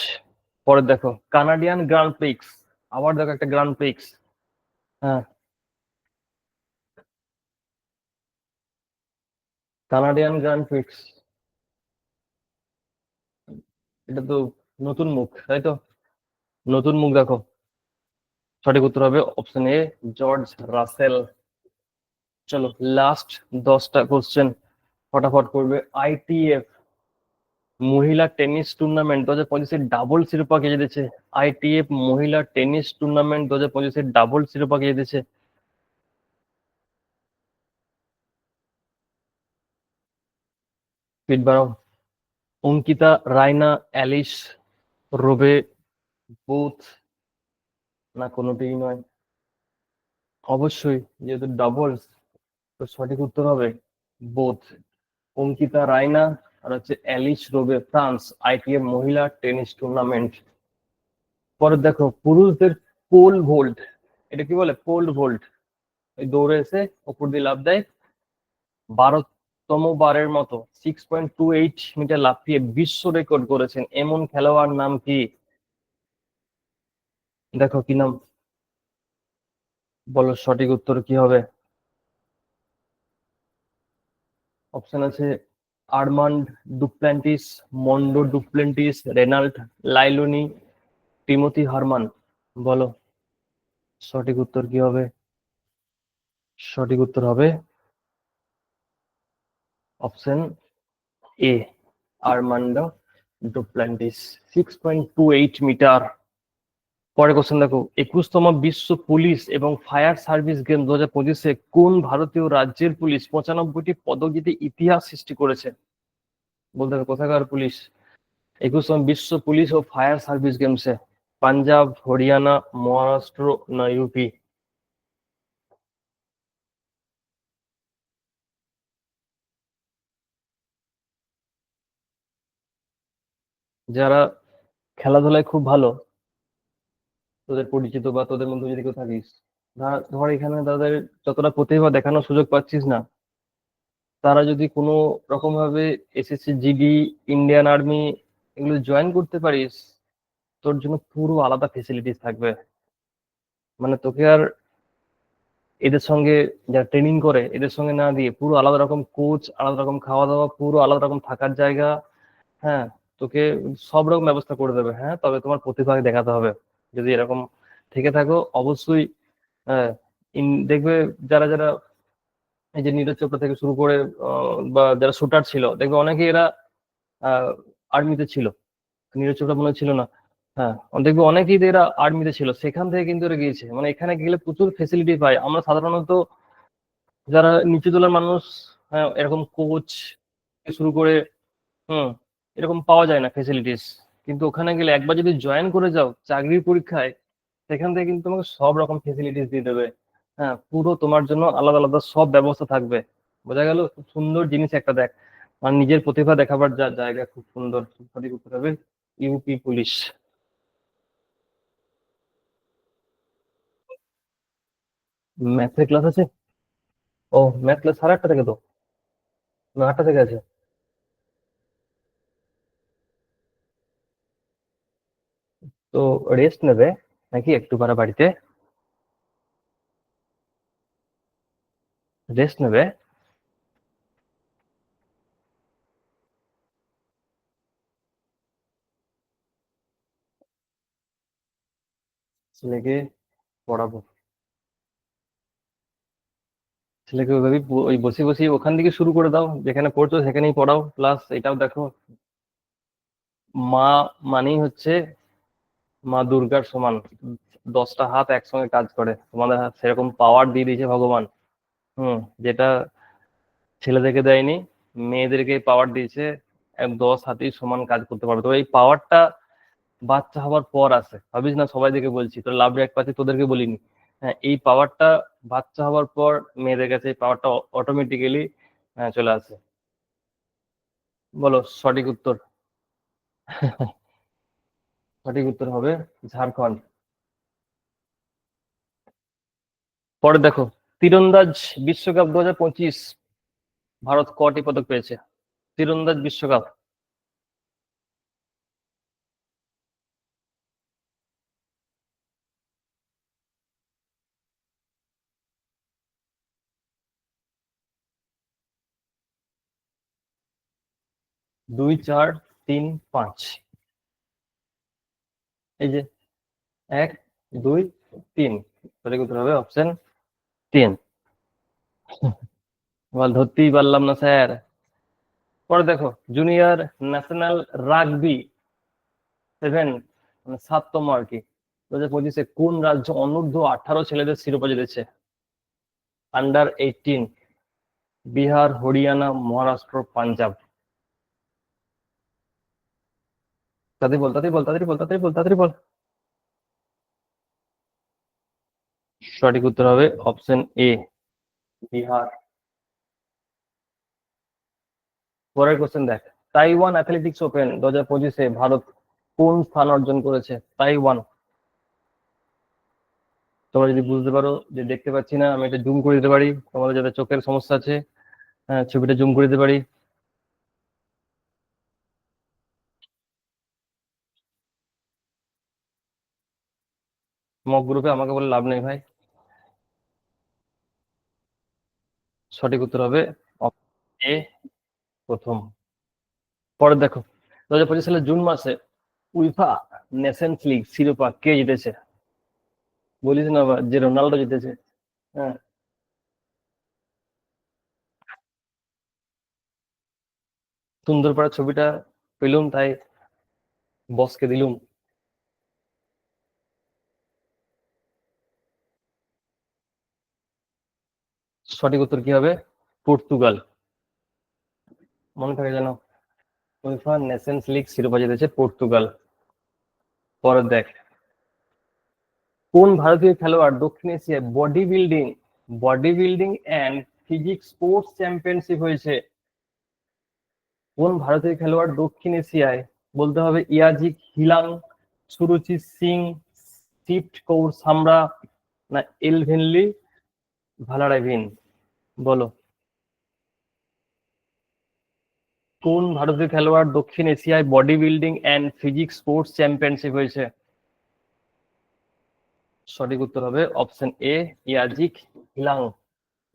পরে দেখো, কানাডিয়ান গ্র্যান্ড প্রিক্স, আবার দেখো একটা গ্র্যান্ড প্রিক্স। হ্যাঁ, কানাডিয়ান গ্র্যান্ড প্রিক্স, এটা তো নতুন মুখ, তাই তো? নতুন মুখ দেখো। সঠিক উত্তর হবে অপশন এ, জর্জ রাসেল। চলো, লাস্ট 10টা কোশ্চেন ফটাফট করবে। আইটিএফ মহিলা টেনিস টুর্নামেন্ট 2025 ডাবল শিরোপা কে জিতেছে? আইটিএফ মহিলা টেনিস টুর্নামেন্ট 2025 ডাবল শিরোপা কে জিতেছে? স্পিড বাড়াও। অঙ্কিতা রায়না, অ্যালিস রোবে, বুথ না কোনোটিই নয়? অবশ্যই, যেহেতু ডাবলস, তো সঠিক উত্তর হবে বোথ, অঙ্কিতা রায়না আর হচ্ছে অ্যালিস রোবে, ফ্রান্স, আইটিএফ মহিলা টেনিস টুর্নামেন্ট। পরে দেখো, পুরুষদের পোল ভোল্ট, এটা কি বলে পোল ভোল্ট? এই দৌড়ে এসে উপর দিয়ে লাফ দেয়, 12তম বারের মতো 6.28 মিটার লাফিয়ে বিশ্ব রেকর্ড করেছেন এমন খেলোয়াড় নাম কি? দেখো কি নাম, বলো সঠিক উত্তর কি হবে? অপশন আছে Armand Duplantis, Mondo Duplantis, Renaud Lavillenie, Timothy Herman? বলো সঠিক উত্তর কি হবে? সঠিক উত্তর হবে option A, Armando Duplantis. 6.28 metre. পরের কোশ্চেন দেখো, 21তম বিশ্ব পুলিশ এবং ফায়ার সার্ভিস গেম 2025 কোন ভারতীয় রাজ্যের পুলিশ 95টি পদক জিতে ইতিহাস সৃষ্টি করেছে? বলতে হবে কোথাকার পুলিশ। 21তম বিশ্ব পুলিশ ও ফায়ার সার্ভিস গেমসে পাঞ্জাব, হরিয়ানা, মহারাষ্ট্র না ইউপি? যারা খেলাধুলায় খুব ভালো, তোদের পরিচিত বা তোদের মধ্যে যদি কেউ থাকিস, ধর ধর এখানে তাদের যতটা প্রতিভা দেখানোর সুযোগ পাচ্ছিস না, তারা যদি কোনো রকম ভাবে এসএসসি, জিডি, ইন্ডিয়ান আর্মি এগুলো জয়েন করতে পারিস, তোর জন্য পুরো আলাদা ফেসিলিটিস থাকবে। মানে তোকে আর এদের সঙ্গে যারা ট্রেনিং করে এদের সঙ্গে না দিয়ে পুরো আলাদা রকম কোচ, আলাদা রকম খাওয়া দাওয়া, পুরো আলাদা রকম থাকার জায়গা। হ্যাঁ, তোকে সব রকম ব্যবস্থা করে দেবে। হ্যাঁ, তবে তোমার প্রতিভা দেখাতে হবে। যদি এরকম থেকে থাকো অবশ্যই। হ্যাঁ, দেখবে যারা যারা এই যে নীরজ চোপড়া থেকে শুরু করে বা যারা শুটার ছিল, দেখবে অনেকে এরা আর্মিতে ছিল। নীরজ চোপড়া মনে হয় ছিল না। হ্যাঁ, দেখবে অনেকেই এরা আর্মিতে ছিল, সেখান থেকে কিন্তু এরা গিয়েছে। মানে এখানে গেলে প্রচুর ফেসিলিটি পায়। আমরা সাধারণত যারা নিচু তলার মানুষ, হ্যাঁ, এরকম কোচ শুরু করে হুম এরকম পাওয়া যায় না ফেসিলিটিস। কিন্তু ওখানে গেলে একবার যদি জয়েন করে যাও চাকরির পরীক্ষায়, সেখান থেকে কিন্তু তোমাকে সব রকম ফেসিলিটিস দিয়ে দেবে। হ্যাঁ, পুরো তোমার জন্য আলাদা আলাদা সব ব্যবস্থা থাকবে। বোঝা গেল? খুব সুন্দর জিনিস একটা দেখ। আর নিজের প্রতিভা দেখাবার জায়গা খুব সুন্দর। সঠিক উত্তর হবে ইউপি পুলিশ। ম্যাথের ক্লাস আছে? ও, ম্যাথ ক্লাস 8:30 থেকে তো, না 8টা থেকে আছে। তো রেস্ট নেবে নাকি একটু পরে বাড়িতে? রেস্ট নেবে? ছেলেকে পড়াবো? ছেলেকে ওইভাবেই ওই বসে বসে ওখান থেকে শুরু করে দাও, যেখানে পড়ছো সেখানেই পড়াও। প্লাস এটাও দেখো, মা মানেই হচ্ছে মা দুর্গার সমান। 10টা হাত একসঙ্গে কাজ করে, তোমাদের হাত সেরকম পাওয়ার দিয়ে দিয়েছে ভগবান। যেটা ছেলেদেরকে দেয়নি, মেয়েদেরকে পাওয়ার দিয়েছে। 10 হাতেই সমান কাজ করতে পারবে। তো এই পাওয়ারটা বাচ্চা হওয়ার পর আসে, ভাবিস না সবাই দেখে বলছি, তোর লাভ রেক পাচ্ছি তোদেরকে বলিনি। হ্যাঁ, এই পাওয়ারটা বাচ্চা হওয়ার পর মেয়েদের কাছে এই পাওয়ারটা অটোমেটিক্যালি চলে আসে। বলো সঠিক উত্তর। সঠিক উত্তর হবে ঝাড়খণ্ড। পরে দেখো, তীরন্দাজ বিশ্বকাপ 2025 ভারত কটি পদক পেয়েছে? তীরন্দাজ বিশ্বকাপ। 2, 4, 3, 5। এই যে 1, 2, 3। সঠিক উত্তর হবে অপশন 3। বল, ধরতেই পারলাম না স্যার। পরে দেখো, জুনিয়র ন্যাশনাল রাগবি 7, মানে 7তম আর কি, 2025 কোন রাজ্য অনূর্ধ্ব 18 ছেলেদের শিরোপা জিতেছে? আন্ডার 18। বিহার, হরিয়ানা, মহারাষ্ট্র, পাঞ্জাব। তাড়াতাড়ি বল, তাড়াতাড়ি বল, তাড়াতাড়ি বল, তাড়াতাড়ি বল, তাড়াতাড়ি বল। সঠিক উত্তর হবে অপশন এ, বিহার। পরের কোশ্চেন দেখ, তাইওয়ান অ্যাথলেটিক্স ওপেন 2025 ভারত কোন স্থান অর্জন করেছে? তাইওয়ান। তোমরা যদি বুঝতে পারো যে দেখতে পাচ্ছি না, আমি এটা জুম করে দিতে পারি, তোমাদের যাদের চোখের সমস্যা আছে। হ্যাঁ, ছবিটা জুম করে দিতে পারি। মক গ্রুপে আমাকে বলে লাভ নেই ভাই। সঠিক উত্তর হবে এ, প্রথম। পরে দেখো, 2025 সালের জুন মাসে উইফা নেশনস লিগ শিরোপা কে জিতেছে? বলিস না আবার যে রোনাল্ডো জিতেছে। হ্যাঁ, সুন্দর পাড়া ছবিটা পেলুম তাই বসকে দিলুম। সঠিক উত্তর কি হবে? পর্তুগাল। মনে থাকে যেন, উইফা নেশনস লিগ শিরোপা জিতেছে পর্তুগাল। পরে দেখ, কোন ভারতীয় খেলোয়াড় দক্ষিণ এশিয়ায় body building and physics sports championship হয়েছে? কোন ভারতীয় খেলোয়াড় দক্ষিণ এশিয়ায়, বলতে হবে ইয়াজিক হিলাং, সুরুচি সিং, শিফট কৌর সামরা, না এলভেনলি ভালারাইভিন। বলো। কোন ভারতীয় খেলোয়াড় দক্ষিণ এশিয়ায় body building and physics sports championship হয়েছে? সঠিক উত্তর হবে অপশন এ, ইয়াজিক হিলাং।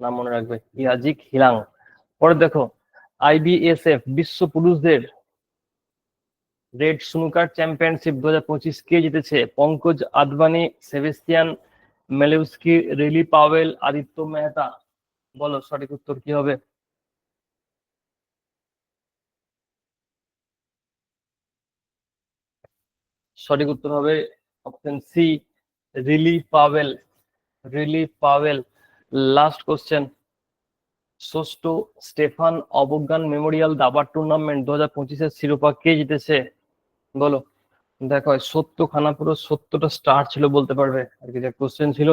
নাম মনে রাখবে, ইয়াজিক হিলাং। পরে দেখো, আইবিএসএফ বিশ্ব পুরুষদের রেড স্নুকার চ্যাম্পিয়নশিপ 2025 কে জিতেছে? Pankaj Advani, Sebastian Milkowski, Riley Powell, Aditya Mehta. বলো সঠিক উত্তর কি হবে? সঠিক উত্তর হবে option C, Riley Powell. Riley Powell. Last question, ষষ্ঠ স্টেফান অবজ্ঞান মেমোরিয়াল দাবার টুর্নামেন্ট 2025-এর শিরোপা কে জিতেছে? বলো। দেখো, সত্যখানা পুরো 70টা স্টার ছিল বলতে পারবে আর কি, যে কোশ্চেন ছিল।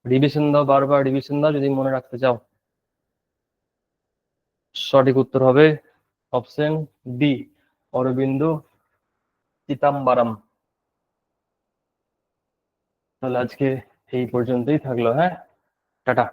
রিভিশন দাও, বারবার রিভিশন দাও যদি মনে রাখতে চাও। সঠিক উত্তর হবে অপশন ডি, অরবিন্দ চিদাম্বরম। তাহলে আজকে এই পর্যন্তই থাকলো, হ্যাঁ, টাটা।